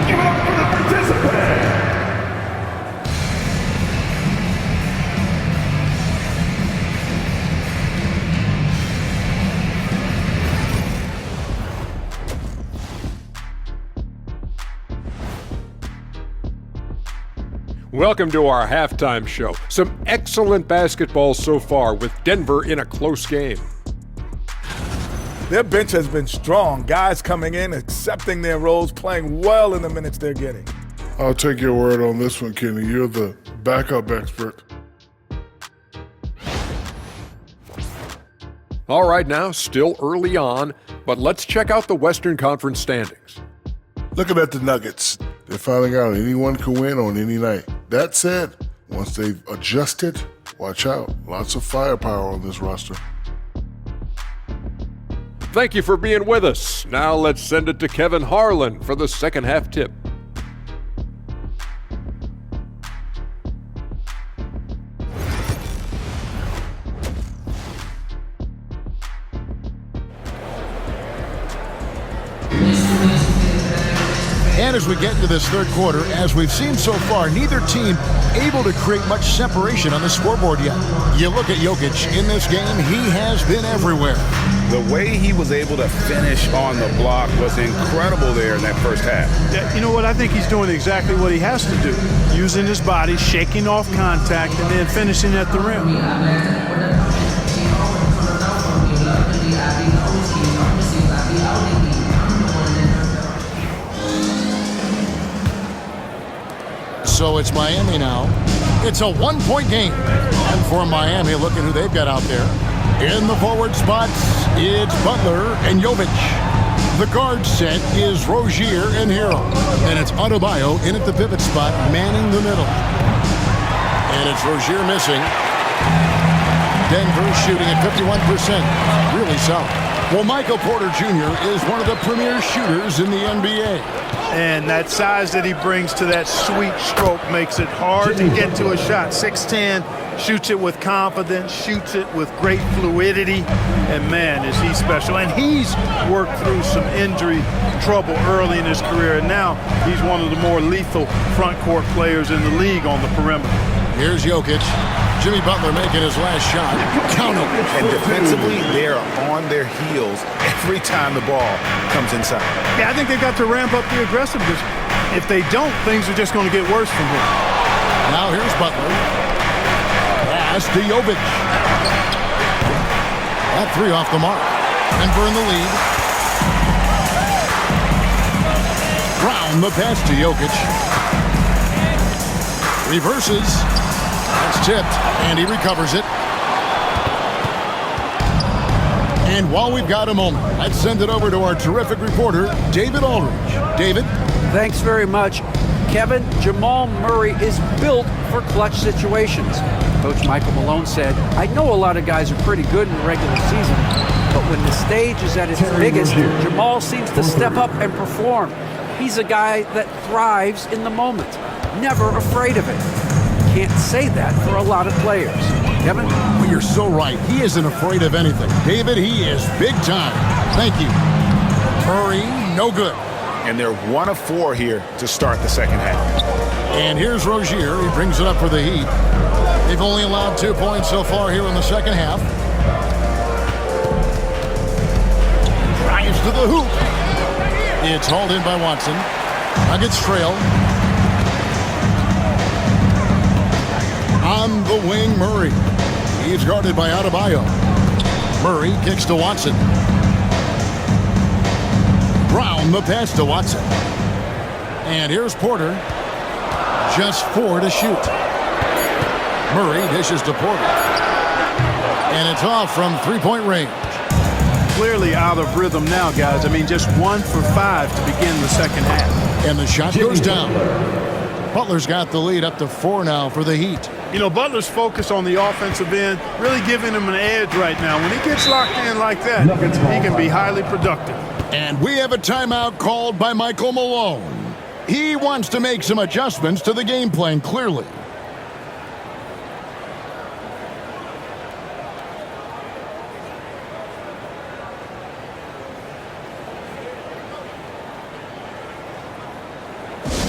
Give it up for the participant. Welcome to our halftime show. Some excellent basketball so far with Denver in a close game. Their bench has been strong. Guys coming in, accepting their roles, playing well in the minutes they're getting. I'll take your word on this one, Kenny. You're the backup expert. All right, now, still early on, but let's check out the Western Conference standings. Looking at the Nuggets, They're finding out anyone can win on any night. That said, once they've adjusted, watch out. Lots of firepower on this roster. Thank you for being with us. Now let's send it to Kevin Harlan for the second half tip. And as we get into this third quarter, as we've seen so far, neither team able to create much separation on the scoreboard yet. You look at Jokic in this game, he has been everywhere. The way he was able to finish on the block was incredible there in that first half. Yeah, you know what? I think he's doing exactly what he has to do. Using his body, shaking off contact, and then finishing at the rim. So it's Miami now. It's a one-point game. And for Miami, look at who they've got out there. In the forward spots, it's Butler and Jovic. The guard set is Rozier and Hero. And it's Adebayo in at the pivot spot, manning the middle. And it's Rozier missing. Denver shooting at 51%. Really solid. Well, Michael Porter Jr. is one of the premier shooters in the NBA. And that size that he brings to that sweet stroke makes it hard to get to a shot. 6'10", shoots it with confidence, shoots it with great fluidity, and man, is he special. And he's worked through some injury trouble early in his career, and now he's one of the more lethal front court players in the league on the perimeter. Here's Jokic. Jimmy Butler making his last shot. Count him. And defensively, they are on their heels every time the ball comes inside. Yeah, I think they've got to ramp up the aggressiveness. If they don't, things are just going to get worse from here. Now here's Butler. Pass to Jovic. That three off the mark. Denver in the lead. Brown the pass to Jokic. Reverses. That's tipped, and he recovers it. And while we've got a moment, let's send it over to our terrific reporter, David Aldridge. David? Thanks very much. Kevin, Jamal Murray is built for clutch situations. Coach Michael Malone said, I know a lot of guys are pretty good in the regular season, but when the stage is at its biggest, Jamal seems to step up and perform. He's a guy that thrives in the moment, never afraid of it. Can't say that for a lot of players. Kevin? Well, you're so right. He isn't afraid of anything. David, he is big time. Thank you. Murray, no good. And they're 1 of 4 here to start the second half. And here's Rozier. He brings it up for the Heat. They've only allowed 2 points so far here in the second half. Drives to the hoop. It's hauled in by Watson. Nuggets trail. On the wing, Murray. He's guarded by Adebayo. Murray kicks to Watson. Brown the pass to Watson. And here's Porter. Just 4 to shoot. Murray dishes to Porter. And it's off from three-point range. Clearly out of rhythm now, guys. I mean, just 1 for 5 to begin the second half. And the shot goes down. Butler's got the lead up to 4 now for the Heat. You know, Butler's focus on the offensive end really giving him an edge right now. When he gets locked in like that, he can be highly productive. And we have a timeout called by Michael Malone. He wants to make some adjustments to the game plan, clearly.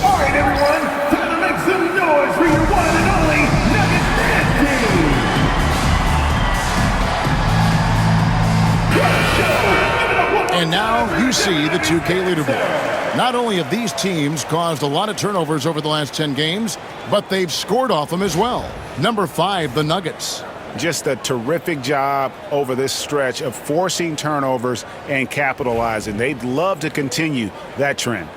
All right, everyone, time to make some noise for your one and only Nuggets team. And now you see the 2K leaderboard. Not only have these teams caused a lot of turnovers over the last 10 games, but they've scored off them as well. Number 5, the Nuggets. Just a terrific job over this stretch of forcing turnovers and capitalizing. They'd love to continue that trend.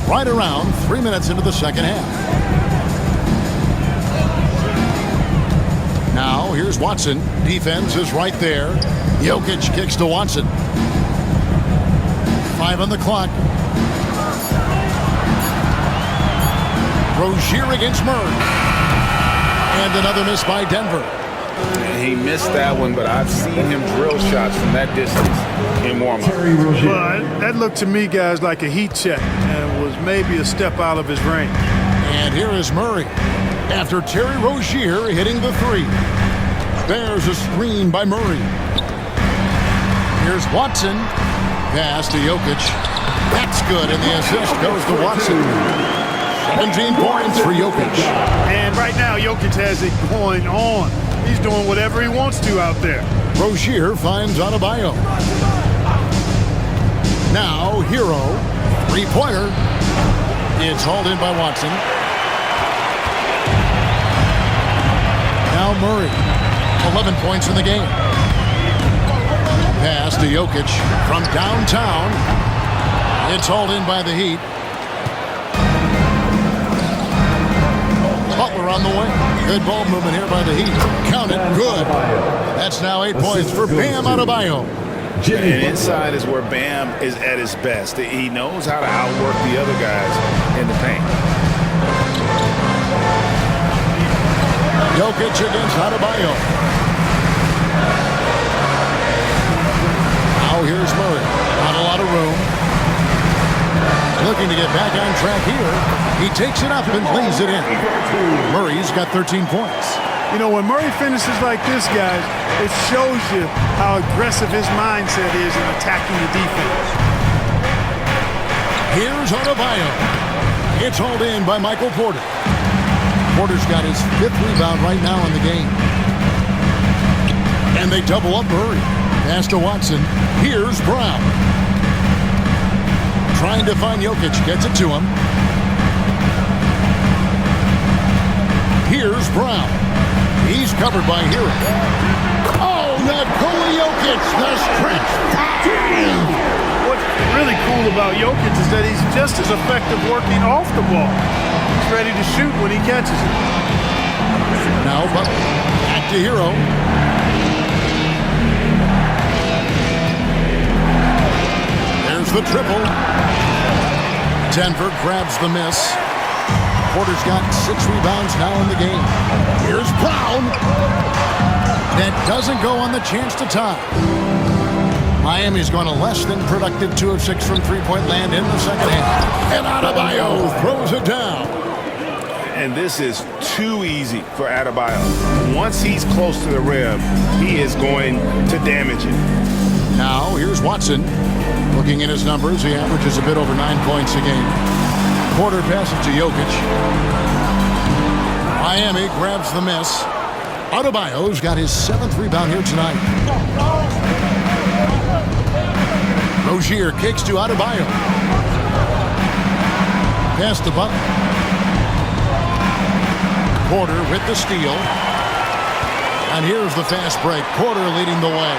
Right around 3 minutes into the second half. Now here's Watson. Defense is right there. Jokic kicks to Watson. 5 on the clock. Rozier against Murray. And another miss by Denver. He missed that one, but I've seen him drill shots from that distance in warm-up. Well, that looked to me, guys, like a heat check and was maybe a step out of his range. And here is Murray after Terry Rozier hitting the 3. There's a screen by Murray. Here's Watson. Pass to Jokic. That's good, and the assist goes to Watson. 17 points for Jokic. And right now, Jokic has it going on. He's doing whatever he wants to out there. Rozier finds Adebayo. Now, Hero. 3-pointer. It's hauled in by Watson. Now Murray. 11 points in the game. Pass to Jokic from downtown. It's hauled in by the Heat. Butler on the way. Good ball movement here by the Heat. Count it. Good. That's now 8 points for Bam Adebayo. And inside is where Bam is at his best. He knows how to outwork the other guys in the paint. Jokic against Adebayo. Now here's Murray. Not a lot of room. Looking to get back on track here. He takes it up and lays it in. Murray's got 13 points. You know, when Murray finishes like this, guys, it shows you how aggressive his mindset is in attacking the defense. Here's Adebayo. It's hauled in by Michael Porter. Porter's got his 5th rebound right now in the game. And they double up Murray. Pass to Watson. Here's Brown. Trying to find Jokic. Gets it to him. Here's Brown. He's covered by Hero. Oh, Nikola Jokic, the stretch. What's really cool about Jokic is that he's just as effective working off the ball. He's ready to shoot when he catches it. Now, but back to Hero. There's the triple. Denver grabs the miss. Porter's got 6 rebounds now in the game. Here's Brown. That doesn't go on the chance to tie. Miami's going to less than productive 2 of 6 from three-point land in the second half. And Adebayo throws it down. And this is too easy for Adebayo. Once he's close to the rim, he is going to damage it. Now, here's Watson. Looking at his numbers, he averages a bit over 9 points a game. Porter passes to Jokic. Miami grabs the miss. Adebayo's got his 7th rebound here tonight. Rozier kicks to Adebayo. Pass to Butler. Porter with the steal. And here's the fast break. Porter leading the way.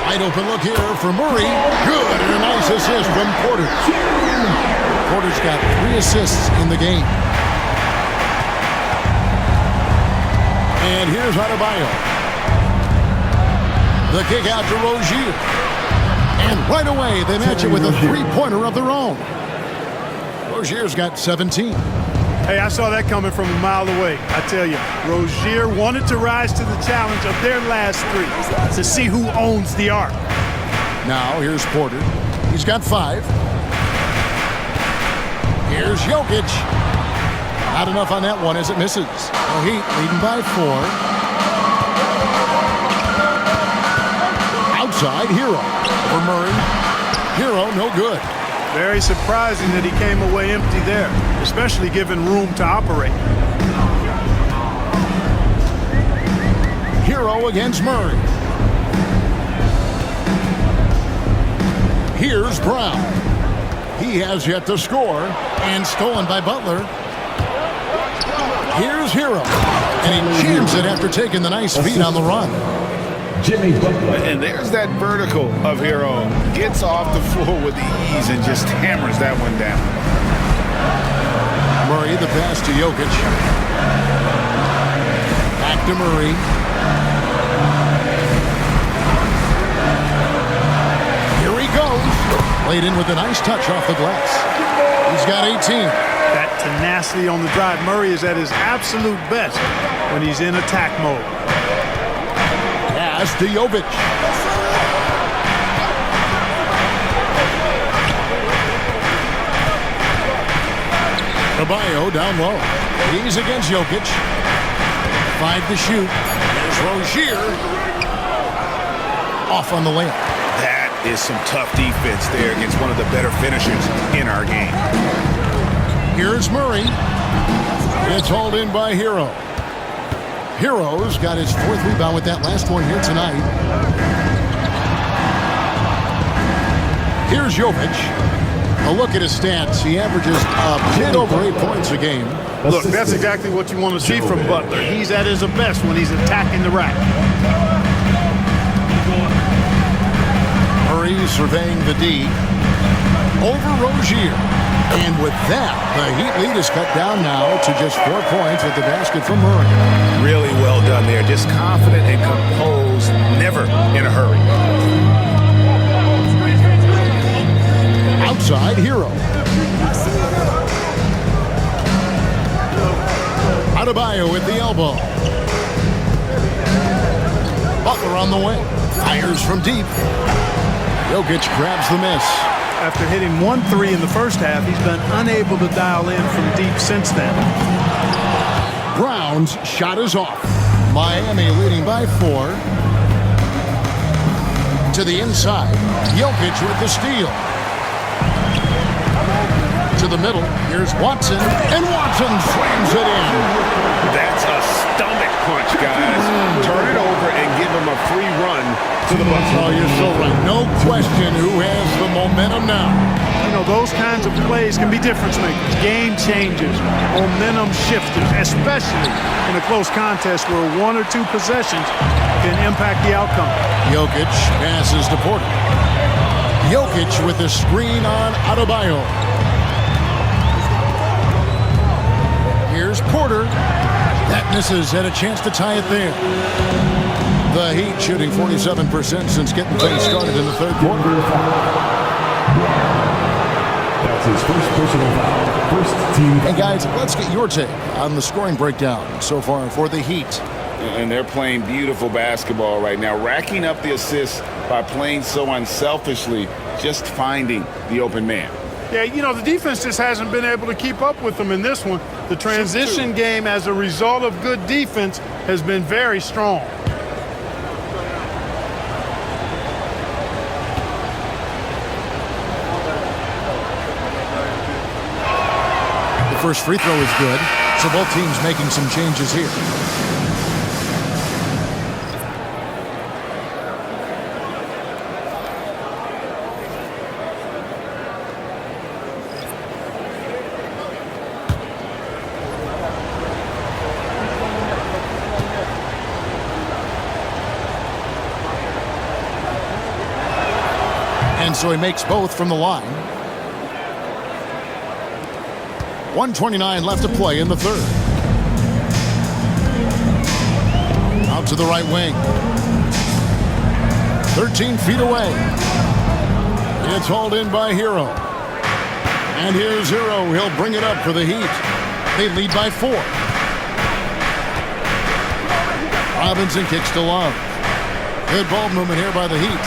Wide open look here for Murray. Good, and a nice assist from Porter. Porter's got 3 assists in the game. And here's Adebayo. The kick out to Rozier. And right away, they match it with a 3-pointer of their own. Rozier's got 17. Hey, I saw that coming from a mile away. I tell you, Rozier wanted to rise to the challenge of their last 3 to see who owns the arc. Now, here's Porter. He's got 5. Here's Jokic. Not enough on that one as it misses. The Heat leading by 4. Outside, Hero. For Murray. Hero, no good. Very surprising that he came away empty there, especially given room to operate. Hero against Murray. Here's Brown. He has yet to score, and stolen by Butler. Here's Hero, and he jams it after taking the nice feed on the run. Jimmy Butler. And there's that vertical of Hero. Gets off the floor with ease and just hammers that one down. Murray, the pass to Jokic. Back to Murray. Here he goes. Played in with a nice touch off the glass. He's got 18. That tenacity on the drive. Murray is at his absolute best when he's in attack mode. Pass to Jovic. Caballo down low. He's against Jokic. 5 to shoot. There's Rozier. Off on the layup. That is some tough defense there against one of the better finishers in our game. Here's Murray. It's hauled in by Hero. Hero's got his 4th rebound with that last one here tonight. Here's Jovic. A look at his stats. He averages a bit over 8 points a game. Look, that's exactly what you want to see from Butler. He's at his best when he's attacking the rack. Murray surveying the D. Over Rozier. And with that, the Heat lead is cut down now to just 4 points with the basket from Murray. Really well done there. Just confident and composed, never in a hurry. Outside, Hero. Adebayo with the elbow. Butler on the wing. Fires from deep. Jokic grabs the miss. After hitting 1 3 in the first half, he's been unable to dial in from deep since then. Brown's shot is off. Miami leading by 4. To the inside. Jokic with the steal. To the middle. Here's Watson. And Watson slams it in. That's a stomach punch, guys. Turn it over and give him a free run to the Bucks. Oh, you're so right. No question who has the momentum now. You know, those kinds of plays can be difference makers, game changers, momentum shifters, especially in a close contest where 1 or 2 possessions can impact the outcome. Jokic passes to Porter. Jokic with the screen on Adebayo. Here's Porter. That misses. Had a chance to tie it there. The Heat shooting 47% since getting things started in the 3rd quarter. That's his first personal foul. First team. Hey guys, let's get your take on the scoring breakdown so far for the Heat. And they're playing beautiful basketball right now, racking up the assists by playing so unselfishly, just finding the open man. Yeah, you know, the defense just hasn't been able to keep up with them in this one. The transition game, as a result of good defense, has been very strong. The first free throw is good, so both teams making some changes here. And so he makes both from the line. 1:29 left to play in the 3rd. Out to the right wing. 13 feet away. It's hauled in by Hero. And here's Hero. He'll bring it up for the Heat. They lead by 4. Robinson kicks to Love. Good ball movement here by the Heat.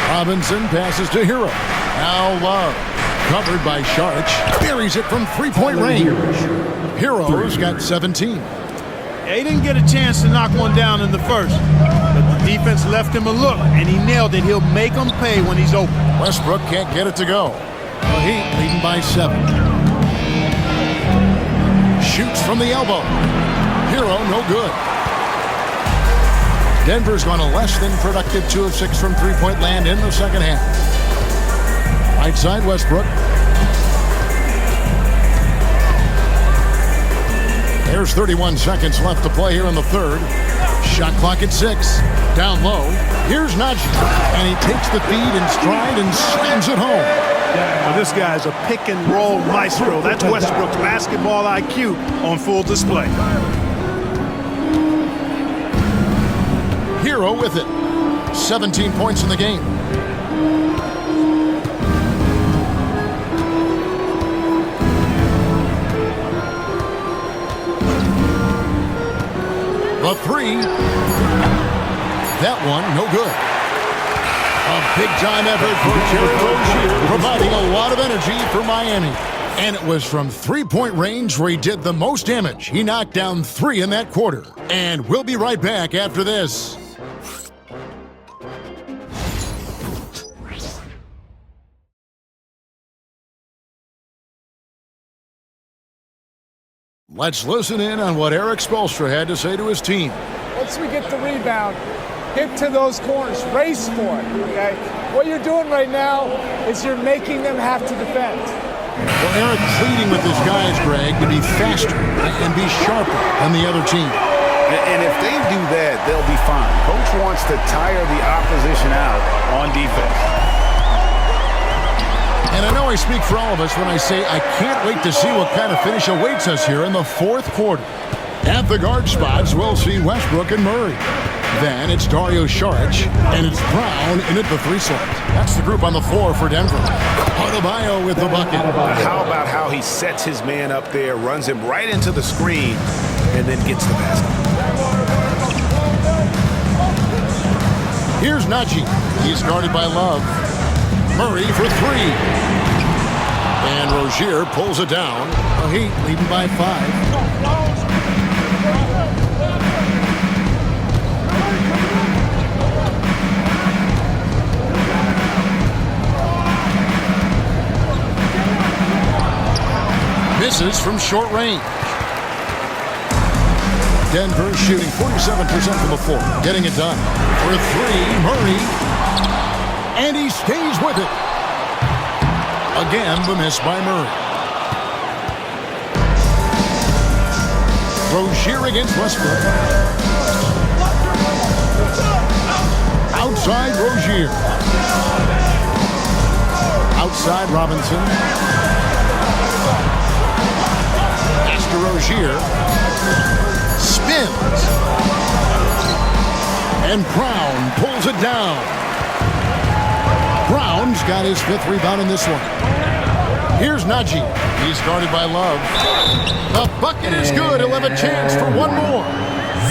Robinson passes to Hero. Now Love. Covered by Sharch. Buries it from 3-point range. Hero's got 17. He didn't get a chance to knock one down in the first, but the defense left him a look, and he nailed it. He'll make them pay when he's open. Westbrook can't get it to go. The Heat leading by 7. Shoots from the elbow. Hero, no good. Denver's gone a less than productive 2 of 6 from 3-point land in the second half. Right side, Westbrook. There's 31 seconds left to play here in the 3rd. Shot clock at 6. Down low. Here's Najee. And he takes the feed in stride and slams it home. Well, this guy's a pick and roll maestro. That's Westbrook's basketball IQ on full display. Hero with it. 17 points in the game. The three. That one, no good. A big-time effort for Terry Rozier, providing a lot of energy for Miami. And it was from three-point range where he did the most damage. He knocked down 3 in that quarter. And we'll be right back after this. Let's listen in on what Eric Spoelstra had to say to his team. Once we get the rebound, get to those corners, race for it, okay? What you're doing right now is you're making them have to defend. Well, Eric pleading with his guys, Greg, to be faster and be sharper than the other team. And if they do that, they'll be fine. Coach wants to tire the opposition out on defense. And I know I speak for all of us when I say I can't wait to see what kind of finish awaits us here in the fourth quarter. At the guard spots, we'll see Westbrook and Murray. Then it's Dario Saric, and it's Brown in at the 3 slot. That's the group on the floor for Denver. Adebayo with the bucket. How about how he sets his man up there, runs him right into the screen, and then gets the basket. Here's Najee. He's guarded by Love. Murray for 3. And Rozier pulls it down. The Heat leading by 5. Misses from short range. Denver shooting 47% from the floor. Getting it done. For 3, Murray. And he stays with it. Again, the miss by Murray. Rozier against Westbrook. Outside Rozier. Outside Robinson. Pass to Rozier. Spins. And Brown pulls it down. Brown's got his 5th rebound in this one. Here's Najee. He's guarded by Love. The bucket is good. He'll have a chance for one more.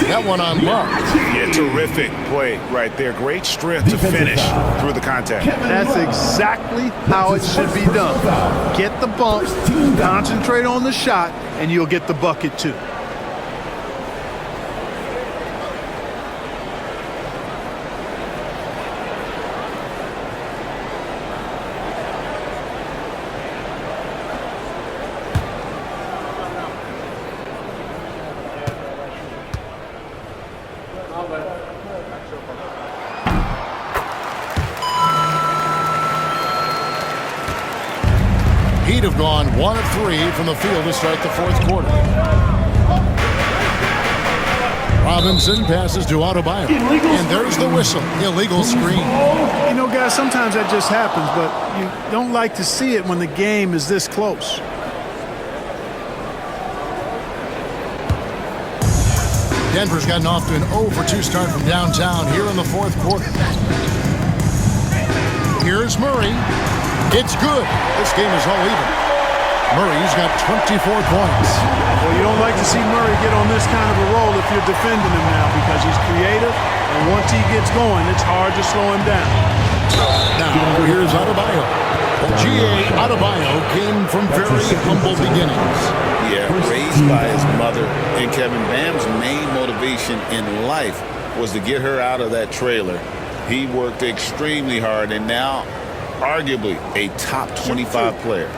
That one on Love. Yeah, terrific play right there. Great strength to finish through the contact. That's exactly how it should be done. Get the bump, concentrate on the shot, and you'll get the bucket too. Heat have gone 1 of 3 from the field to start the fourth quarter. Robinson passes to Adebayo. And there's the whistle. Illegal screen. You know, guys, sometimes that just happens, but you don't like to see it when the game is this close. Denver's gotten off to an 0 for 2 start from downtown here in the fourth quarter. Here's Murray. It's good. This game is all even. Murray's got 24 points. Well, you don't like to see Murray get on this kind of a roll if you're defending him now because he's creative, and once he gets going, it's hard to slow him down. Now, here's Adebayo. G.A. Adebayo came from very humble beginnings. Yeah, raised by his mother. And Kevin Bam's main motivation in life was to get her out of that trailer. He worked extremely hard, and now arguably a top 25 player.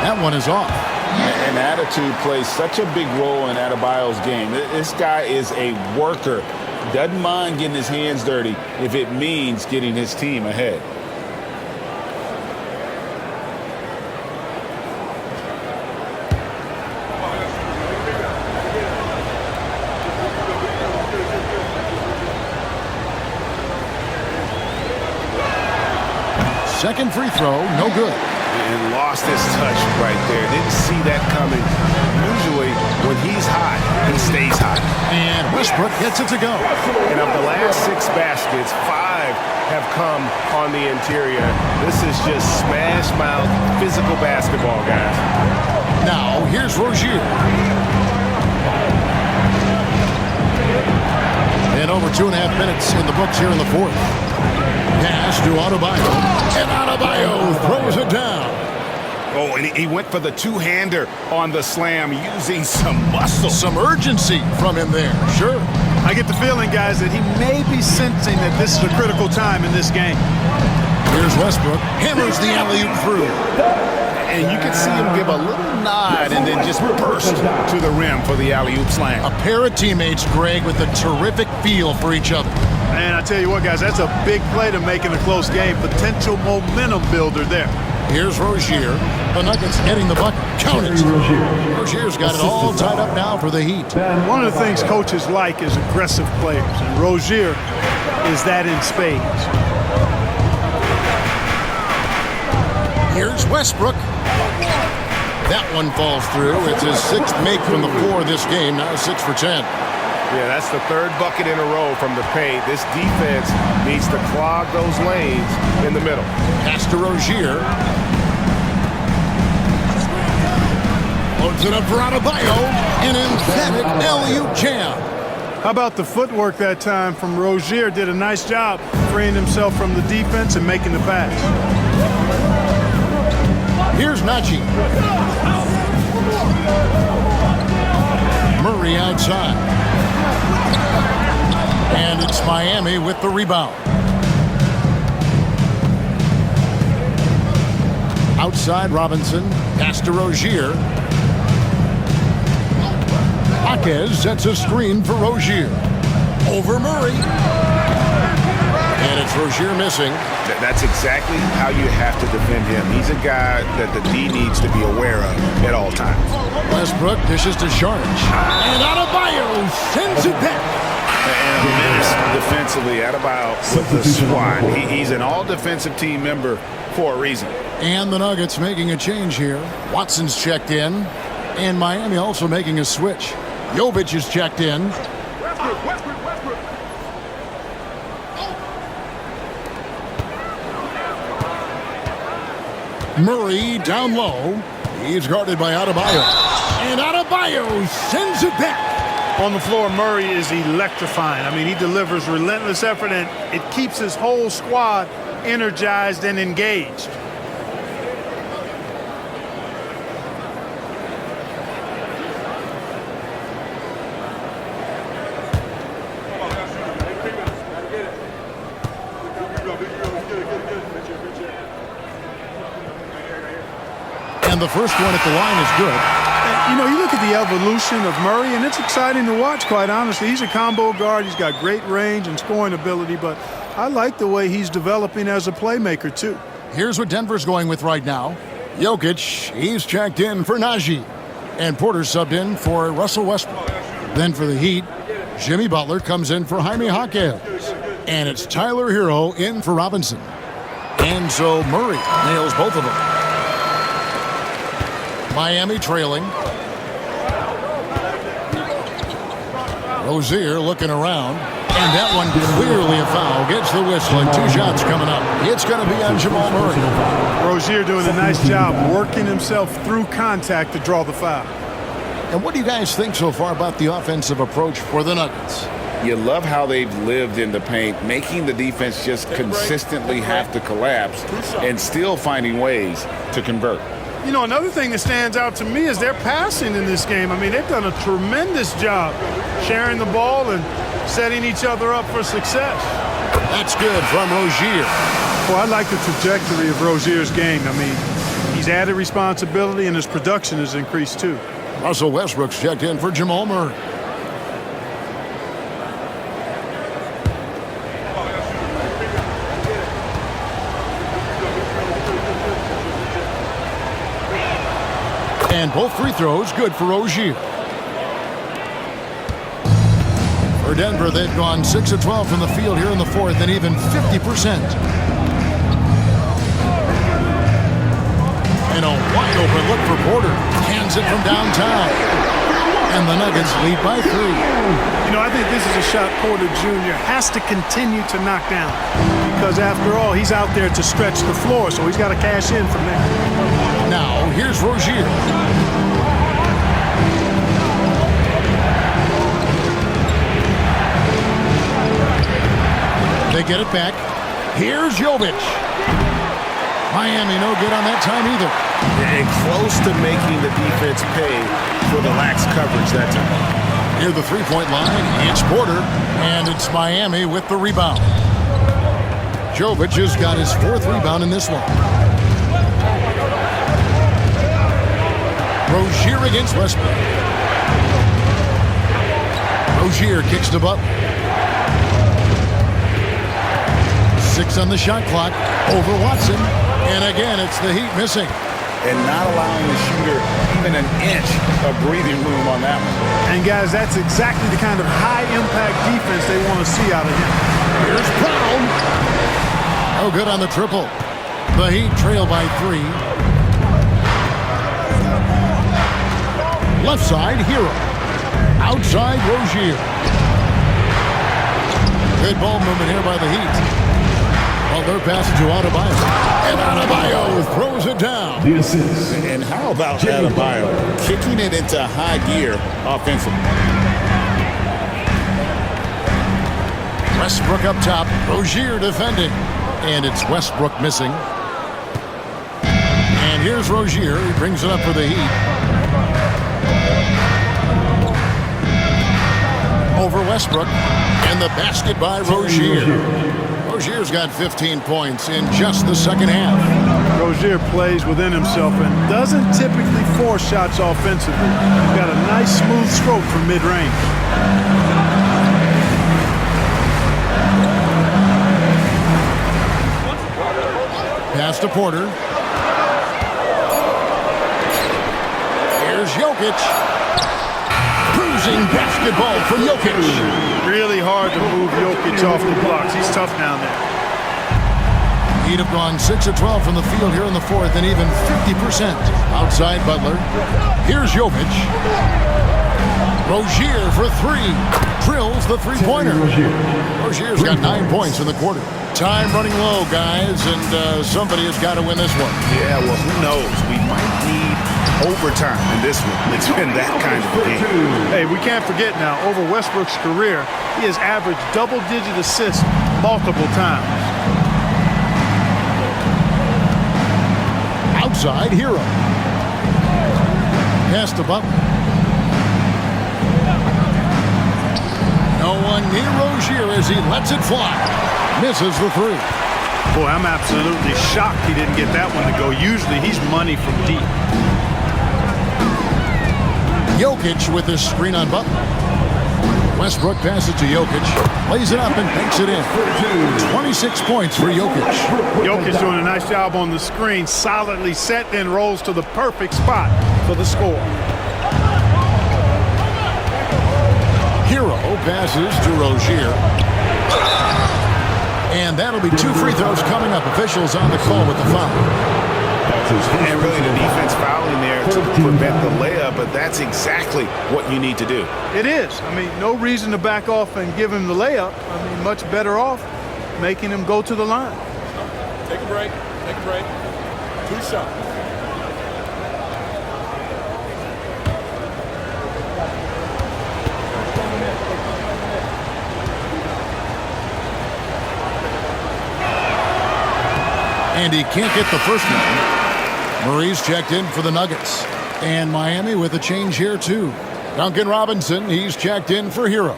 That one is off. And attitude plays such a big role in Adebayo's game. This guy is a worker. Doesn't mind getting his hands dirty if it means getting his team ahead. Second free throw, no good. And lost his touch right there. Didn't see that coming. Usually, when he's hot, he stays hot. And Westbrook gets it to go. And of the last 6 baskets, 5 have come on the interior. This is just smash mouth physical basketball, guys. Now, here's Rozier. And over 2.5 minutes in the books here in the fourth. Pass to Adebayo. And Adebayo throws it down. Oh, and he went for the two-hander on the slam, using some muscle. Some urgency from him there, sure. I get the feeling, guys, that he may be sensing that this is a critical time in this game. Here's Westbrook. Hammers the alley-oop through. And you can see him give a little nod and then just burst to the rim for the alley-oop slam. A pair of teammates, Greg, with a terrific feel for each other. And I tell you what, guys, that's a big play to make in a close game. Potential momentum builder there. Here's Rozier. The Nuggets getting the bucket. Count it. Rozier's got it all tied up now for the Heat. One of the things coaches like is aggressive players, and Rozier is that in spades. Here's Westbrook. That one falls through. It's his 6th make from the floor this game. Now 6 for 10. Yeah, that's the 3rd bucket in a row from the paint. This defense needs to clog those lanes in the middle. Pass to Rozier. Loads it up for Adebayo. An emphatic alley-oop jam. How about the footwork that time from Rozier? Did a nice job freeing himself from the defense and making the pass. Here's Najee. Murray outside. And it's Miami with the rebound. Outside Robinson. Pass to Rozier. Jaquez sets a screen for Rozier. Over Murray. And it's Rozier missing. That's exactly how you have to defend him. He's a guy that the D needs to be aware of at all times. Westbrook dishes to Sharp. And Adebayo sends it back. And a menace defensively, Adebayo with the squad. He's an all-defensive team member for a reason. And the Nuggets making a change here. Watson's checked in. And Miami also making a switch. Jovic is checked in. Murray down low. He's guarded by Adebayo. And Adebayo sends it back. On the floor, Murray is electrifying. I mean, he delivers relentless effort, and it keeps his whole squad energized and engaged. And the first one at the line is good. You know, you look at the evolution of Murray, and it's exciting to watch, quite honestly. He's a combo guard. He's got great range and scoring ability, but I like the way he's developing as a playmaker, too. Here's what Denver's going with right now. Jokic, he's checked in for Najee. And Porter subbed in for Russell Westbrook. Then for the Heat, Jimmy Butler comes in for Jaime Jaquez. And it's Tyler Hero in for Robinson. And so Murray nails both of them. Miami trailing. Rozier looking around. And that one clearly a foul. Gets the whistle and 2 shots coming up. It's going to be on Jamal Murray. Rozier doing a nice job working himself through contact to draw the foul. And what do you guys think so far about the offensive approach for the Nuggets? You love how they've lived in the paint, making the defense just consistently have to collapse and still finding ways to convert. You know, another thing that stands out to me is their passing in this game. I mean, they've done a tremendous job sharing the ball and setting each other up for success. That's good from Rozier. Well, I like the trajectory of Rozier's game. I mean, he's added responsibility and his production has increased too. Russell Westbrook's checked in for Jamal Murray. And both free throws good for Rozier. For Denver, they've gone 6 of 12 from the field here in the fourth and even 50%. And a wide open look for Porter. Hands it from downtown. And the Nuggets lead by 3. You know, I think this is a shot Porter Jr. has to continue to knock down because, after all, he's out there to stretch the floor, so he's got to cash in from there. Now, here's Rozier. They get it back. Here's Jovic. Miami no good on that time either. And close to making the defense pay for the lax coverage that time. Near the three-point line, it's Porter, and it's Miami with the rebound. Jovic has got his 4th rebound in this one. Rozier against Westbrook. Rozier kicks to Butler. 6 on the shot clock. Over Watson. And again, it's the Heat missing. And not allowing the shooter even an inch of breathing room on that one. And, guys, that's exactly the kind of high-impact defense they want to see out of him. Here's Brown. No good on the triple. The Heat trail by 3. Left side, Hero. Outside, Rozier. Good ball movement here by the Heat. Butler passes to Adebayo. And Adebayo throws it down. The assist. And how about Adebayo kicking it into high gear offensively? Westbrook up top. Rozier defending. And it's Westbrook missing. And here's Rozier. He brings it up for the Heat. Over Westbrook. And the basket by Rozier. Rozier's got 15 points in just the second half. Rozier plays within himself and doesn't typically force shots offensively. He's got a nice smooth stroke from mid-range. Pass to Porter. Here's Jokic. Cruising basketball for Jokic. Really hard to move Jokic off the blocks. He's tough down there. He'd have gone 6 of 12 from the field here in the 4th and even 50% outside Butler. Here's Jovic. Rozier for 3. Drills the three-pointer. Rozier's got 9 points in the quarter. Time running low, guys, and somebody has got to win this one. Yeah, well, who knows? We might need overtime in this one. It's been that kind of game. Hey, we can't forget now, over Westbrook's career, he has averaged double-digit assists multiple times. Outside, Hero. Pass to Butler. No one near Rozier as he lets it fly. Misses the 3. Boy, I'm absolutely shocked he didn't get that one to go. Usually he's money from deep. Jokic with this screen on Butler. Westbrook passes to Jokic, lays it up and banks it in. 26 points for Jokic. Jokic doing a nice job on the screen, solidly set, then rolls to the perfect spot for the score. Hero passes to Rozier. And that'll be 2 free throws coming up. Officials on the call with the foul. And really the defense fouling there to prevent the layup, but that's exactly what you need to do. It is. I mean, no reason to back off and give him the layup. I mean, much better off making him go to the line. Take a break. Take a break. 2 shots. And he can't get the first one. Murray's checked in for the Nuggets. And Miami with a change here, too. Duncan Robinson, he's checked in for Hero.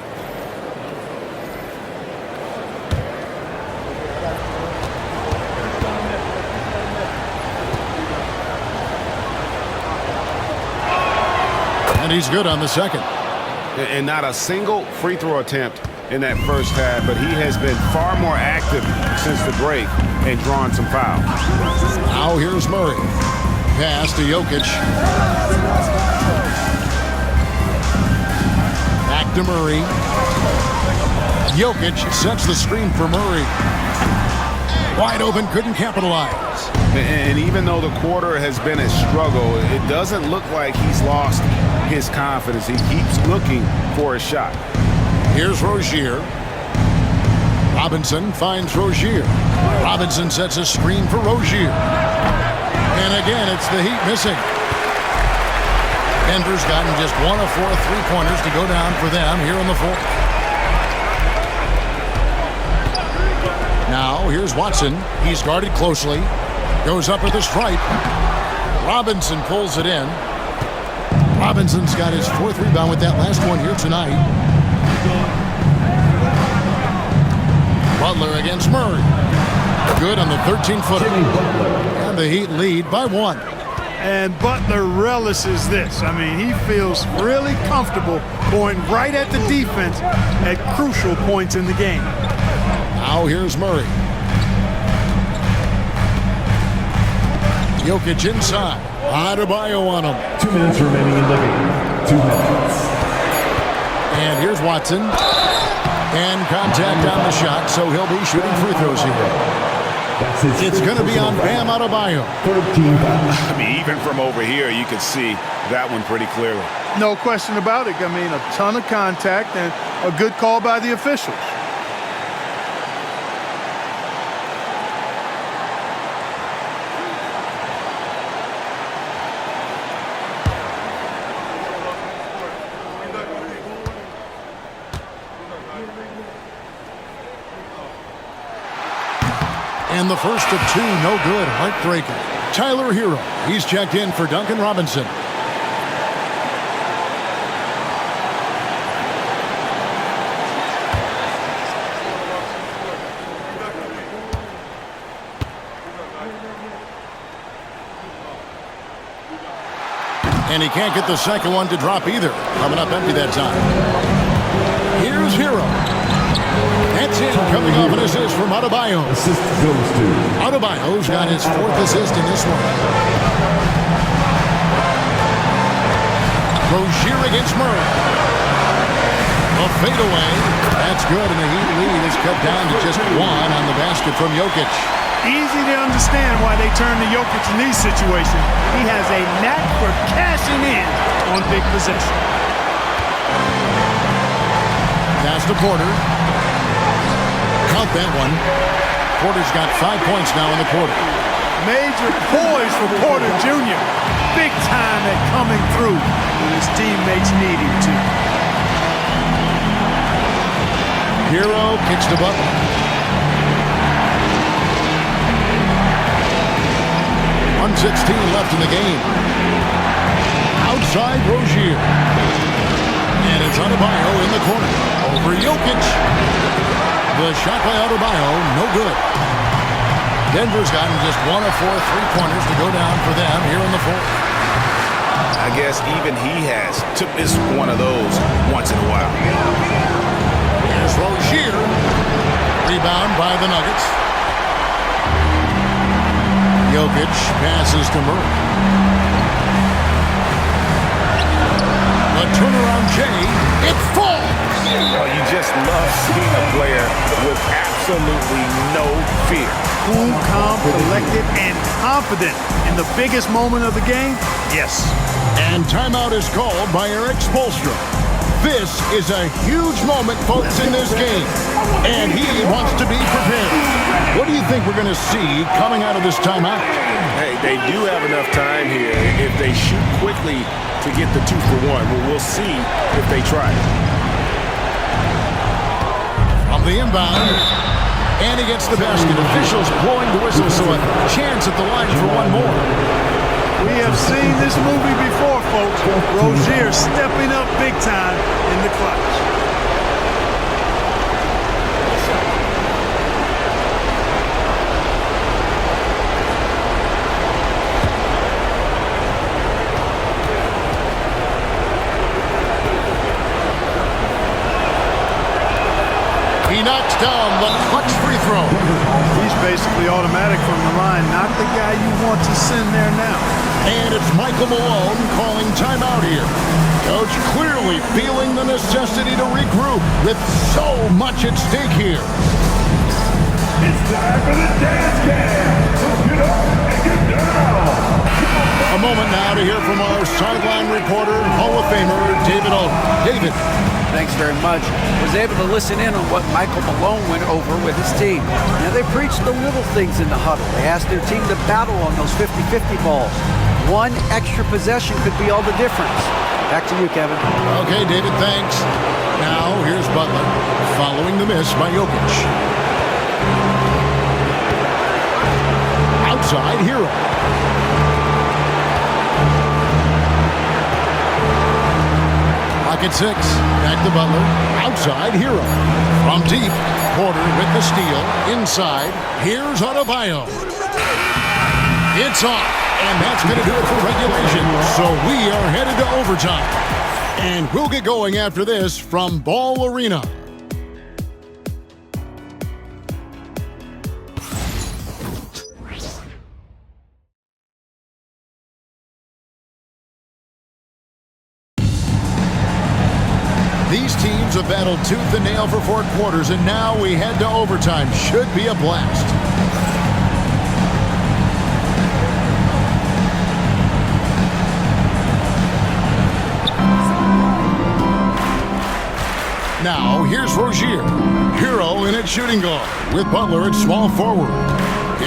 And he's good on the second. And not a single free throw attempt in that first half, but he has been far more active since the break and drawn some fouls. Now here's Murray. Pass to Jokic. Back to Murray. Jokic sets the screen for Murray. Wide open, couldn't capitalize. And even though the quarter has been a struggle, it doesn't look like he's lost his confidence. He keeps looking for a shot. Here's Rozier. Robinson finds Rozier. Robinson sets a screen for Rozier. And again, it's the Heat missing. Denver's gotten just 1 of 4 3-pointers to go down for them here in the fourth. Now, here's Watson. He's guarded closely. Goes up at the stripe. Robinson pulls it in. Robinson's got his 4th rebound with that last one here tonight. Butler against Murray. Good on the 13-footer. And the Heat lead by 1. And Butler relishes this. I mean, he feels really comfortable going right at the defense at crucial points in the game. Now here's Murray. Jokic inside. Adebayo on him. 2 minutes remaining in the game. 2 minutes. And here's Watson. And contact on the shot, so he'll be shooting free throws here. It's going to be on Bam Adebayo. 13 fouls. I mean, even from over here, you can see that one pretty clearly. No question about it. I mean, a ton of contact and a good call by the officials. And the first of 2, no good. Heartbreaker. Tyler Hero. He's checked in for Duncan Robinson. And he can't get the second one to drop either. Coming up empty that time. Here's Hero. That's it, coming off an assist from Adebayo. Assist goes to Adebayo's got his 4th assist in this one. Rozier against Murray. A fadeaway. That's good, and the Heat lead is cut down to just 1 on the basket from Jokic. Easy to understand why they turn to Jokic in these situations. He has a knack for cashing in on big possession. Pass to Porter. Count that one. Porter's got 5 points now in the quarter. Major poise for Porter Jr. Big time at coming through when his teammates need him to. Hero kicks to Butler. .116 left in the game. Outside Rozier. And it's Adebayo in the corner. Over Jokic. The shot by Adebayo, no good. Denver's gotten just 1 of 4 3-pointers to go down for them here in the fourth. I guess even he has to miss one of those once in a while. Here's Rozier. Rebound by the Nuggets. Jokic passes to Murray. A turnaround J. It falls. Well, you just love seeing a player with absolutely no fear. Cool, calm, collected, and confident in the biggest moment of the game? Yes. And timeout is called by Eric Spoelstra. This is a huge moment, folks, in this game. And he wants to be prepared. What do you think we're going to see coming out of this timeout? Hey, they do have enough time here if they shoot quickly to get the 2-for-1. Well, we'll see if they try it. From the inbound, and he gets the basket. Officials blowing the whistle, so a chance at the line for one more. We have seen this movie before, folks. Rozier stepping up big time in the clutch. He knocks down the clutch free throw. He's basically automatic from the line, not the guy you want to send there now. And it's Michael Malone calling timeout here. Coach clearly feeling the necessity to regroup with so much at stake here. It's time for the dance cam. Let's get up and get down. A moment now to hear from our sideline reporter, Hall of Famer David Alden. David. Thanks very much. Was able to listen in on what Michael Malone went over with his team. Now, they preached the little things in the huddle. They asked their team to battle on those 50-50 balls. One extra possession could be all the difference. Back to you, Kevin. Okay, David, thanks. Now, here's Butler following the miss by Jokic. Outside, Hero. Pocket 6. Back to Butler. Outside, Hero. From deep, Porter with the steal. Inside, here's Adebayo. It's off. And that's going to do it for regulation. So we are headed to overtime. And we'll get going after this from Ball Arena. These teams have battled tooth and nail for 4 quarters, and now we head to overtime. Should be a blast. Now, here's Rozier. Hero in at shooting guard with Butler at small forward.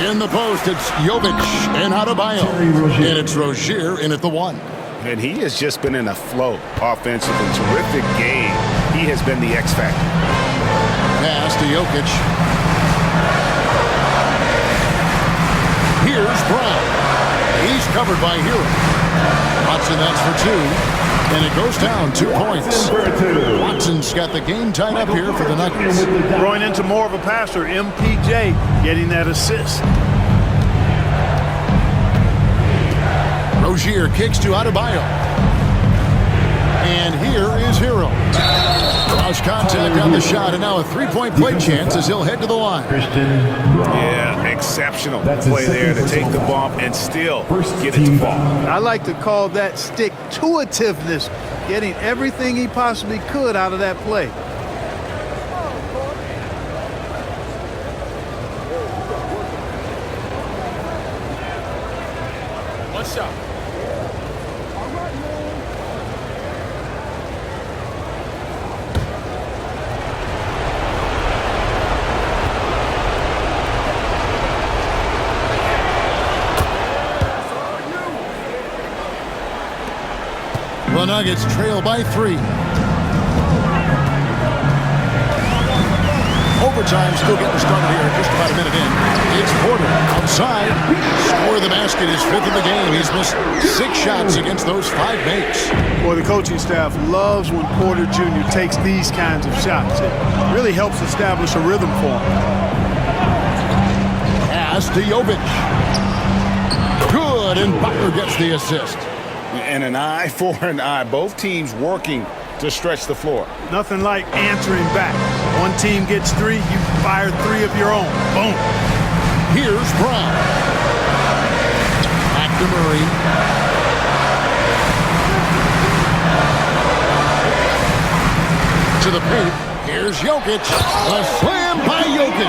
In the post, it's Jovic and Adebayo. And it's Rozier in at the 1. And he has just been in a flow offensively. Terrific game. He has been the X factor. Pass to Jokic. Here's Brown. He's covered by Hero. Watson, that's for 2. And it goes down 2 points. Watson's got the game tied up here for the Nuggets. Growing into more of a passer, MPJ getting that assist. Rozier kicks to Adebayo. And here is Hero. Cross contact on the shot, and now a 3-point play chance as he'll head to the line. Yeah, exceptional play there to take the bump and still get it to fall. I like to call that stick-to-itiveness, getting everything he possibly could out of that play. One shot. The Nuggets trail by 3. Overtime still getting started here, just about a minute in. It's Porter outside. Score the basket, his 5th of the game. He's missed 6 shots against those 5 makes. Well, the coaching staff loves when Porter Jr. takes these kinds of shots. It really helps establish a rhythm for him. Pass to Jovic. Good, and Butler gets the assist. And an eye for an eye. Both teams working to stretch the floor. Nothing like answering back. One team gets 3, you fire 3 of your own. Boom. Here's Brown. Back to Murray. To the paint. Here's Jokic. A slam by Jokic.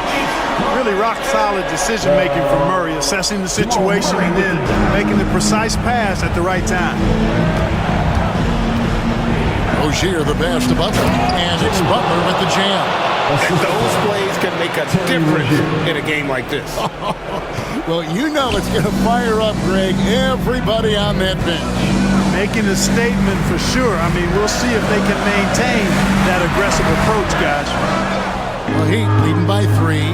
Really rock-solid decision-making from Murray, assessing the situation and then making the precise pass at the right time. Rozier the pass to Butler, and it's Butler with the jam. And those plays can make a difference in a game like this. Well, you know it's going to fire up, Greg, everybody on that bench. Making a statement for sure. I mean, we'll see if they can maintain that aggressive approach, guys. Well, Heat leading by 3.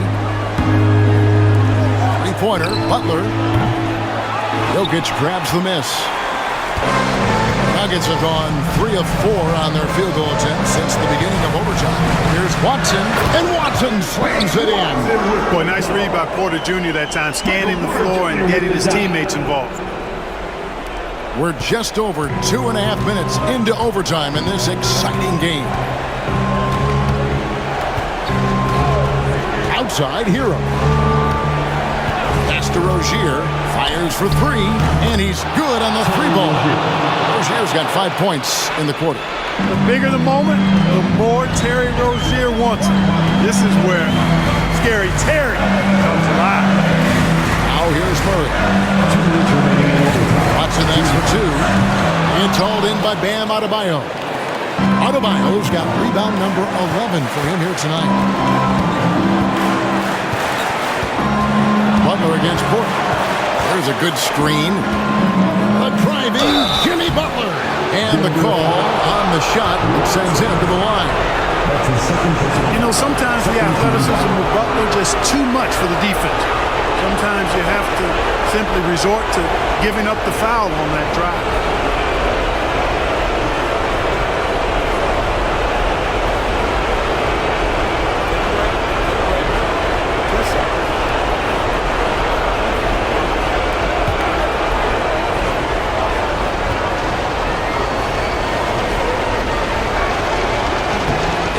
3-pointer, Butler. Jokic grabs the miss. Nuggets have gone 3 of 4 on their field goal attempts since the beginning of overtime. Here's Watson, and Watson slams it in. Boy, nice read by Porter Jr. that time, scanning the floor and getting his teammates involved. We're just over 2.5 minutes into overtime in this exciting game. Outside, Hero. Pass to Rozier. Fires for 3, and he's good on the 3-ball. Rozier's got 5 points in the quarter. The bigger the moment, the more Terry Rozier wants it. This is where it's Scary Terry comes alive. Now here's Murray. Watson that's for two. It's hauled in by Bam Adebayo. Adebayo's got rebound number 11 for him here tonight. Butler against Porter. There's a good screen. A driving Jimmy Butler. And the call on the shot that sends him to the line. You know, sometimes the athleticism of Butler just too much for the defense. Sometimes you have to simply resort to giving up the foul on that drive.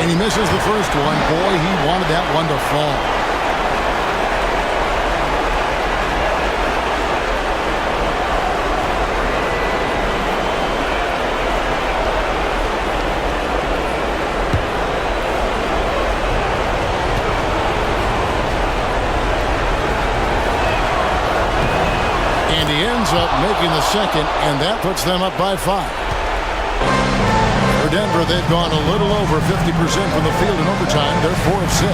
And he misses the first one. Boy, he wanted that one to fall. And he ends up making the second, and that puts them up by 5. Denver, they've gone a little over 50% from the field in overtime. They're 4 of 6.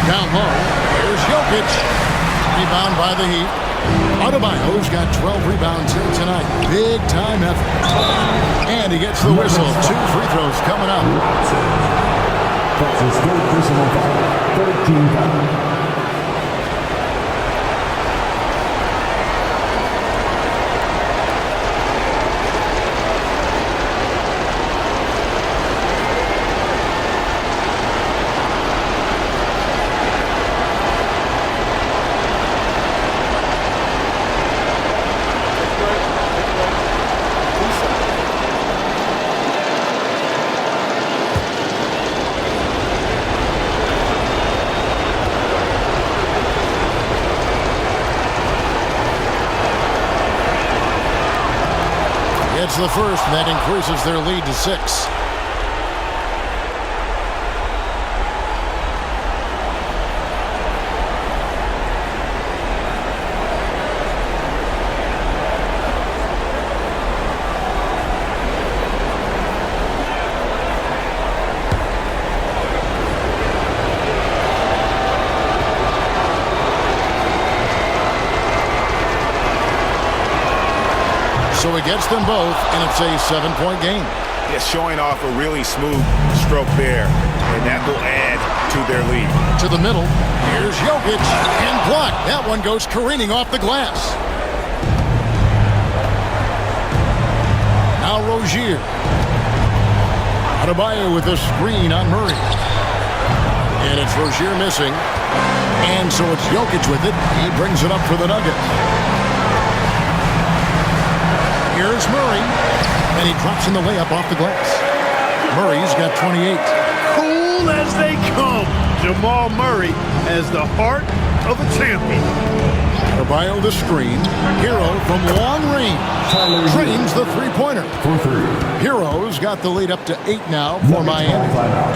Down low, there's Jokic. Rebound by the Heat. Adebayo's got 12 rebounds here tonight. Big time effort. And he gets the whistle. 2 free throws coming up. That's his third personal foul. 13 foul. It's the first, and that increases their lead to 6. So he gets them both, and it's a 7-point game. Yeah, showing off a really smooth stroke there, and that will add to their lead. To the middle, here's Jokic, and blocked. That one goes careening off the glass. Now Rozier. Adebayo with a screen on Murray. And it's Rozier missing. And so it's Jokic with it. He brings it up for the Nuggets. Here's Murray, and he drops in the layup off the glass. Murray's got 28. Cool as they come. Jamal Murray has the heart of a champion. Adebayo the screen. Hero from long range. Drains the three-pointer. Hero's got the lead up to 8 now for Miami.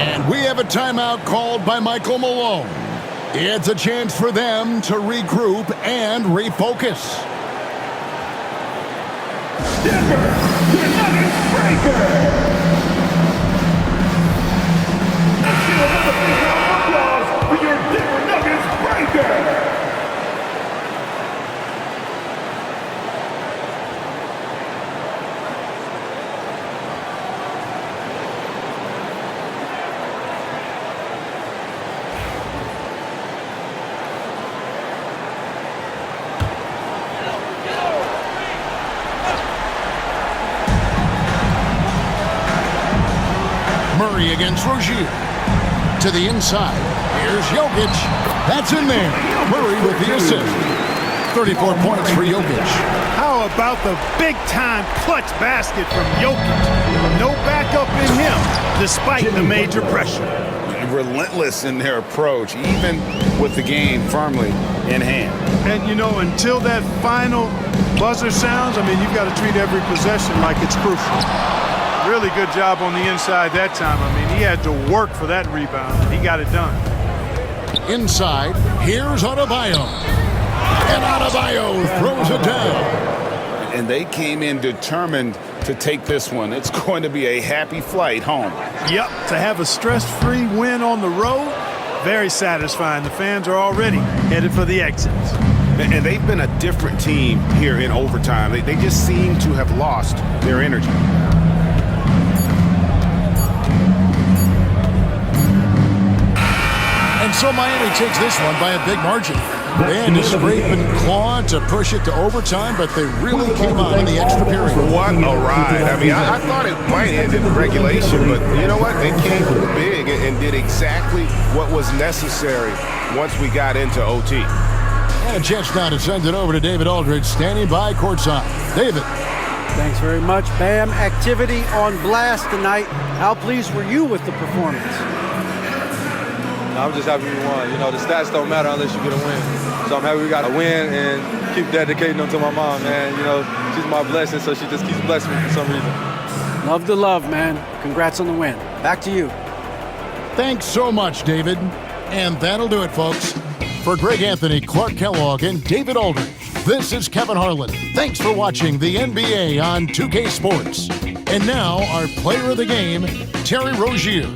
And we have a timeout called by Michael Malone. It's a chance for them to regroup and refocus. Denver, your Nuggets breaker. Let's give another big round of applause for your Denver Nuggets breaker. Murray against Rozier. To the inside. Here's Jokic. That's in there. Murray with the assist. 34 points for Jokic. How about the big-time clutch basket from Jokic? No backup in him, despite the major pressure. Relentless in their approach, even with the game firmly in hand. And, you know, until that final buzzer sounds, I mean, you've got to treat every possession like it's crucial. Really good job on the inside that time. I mean, he had to work for that rebound, and he got it done. Inside, here's Adebayo. And Adebayo throws it down. And they came in determined to take this one. It's going to be a happy flight home. Yep, to have a stress-free win on the road, very satisfying. The fans are already headed for the exits. And they've been a different team here in overtime. They just seem to have lost their energy. And so Miami takes this one by a big margin. They had to scrape and claw to push it to overtime, but they really came out in the extra period. What a ride. I mean, I thought it might end in regulation, but you know what? They came big and did exactly what was necessary once we got into OT. And a chance now to send it over to David Aldridge, standing by courtside. David. Thanks very much, Bam. Activity on blast tonight. How pleased were you with the performance? I'm just happy we won. You know, the stats don't matter unless you get a win. So I'm happy we got a win and keep dedicating them to my mom, man. You know, she's my blessing, so she just keeps blessing me for some reason. Love the love, man. Congrats on the win. Back to you. Thanks so much, David. And that'll do it, folks. For Greg Anthony, Clark Kellogg, and David Aldridge, this is Kevin Harlan. Thanks for watching the NBA on 2K Sports. And now, our player of the game, Terry Rozier.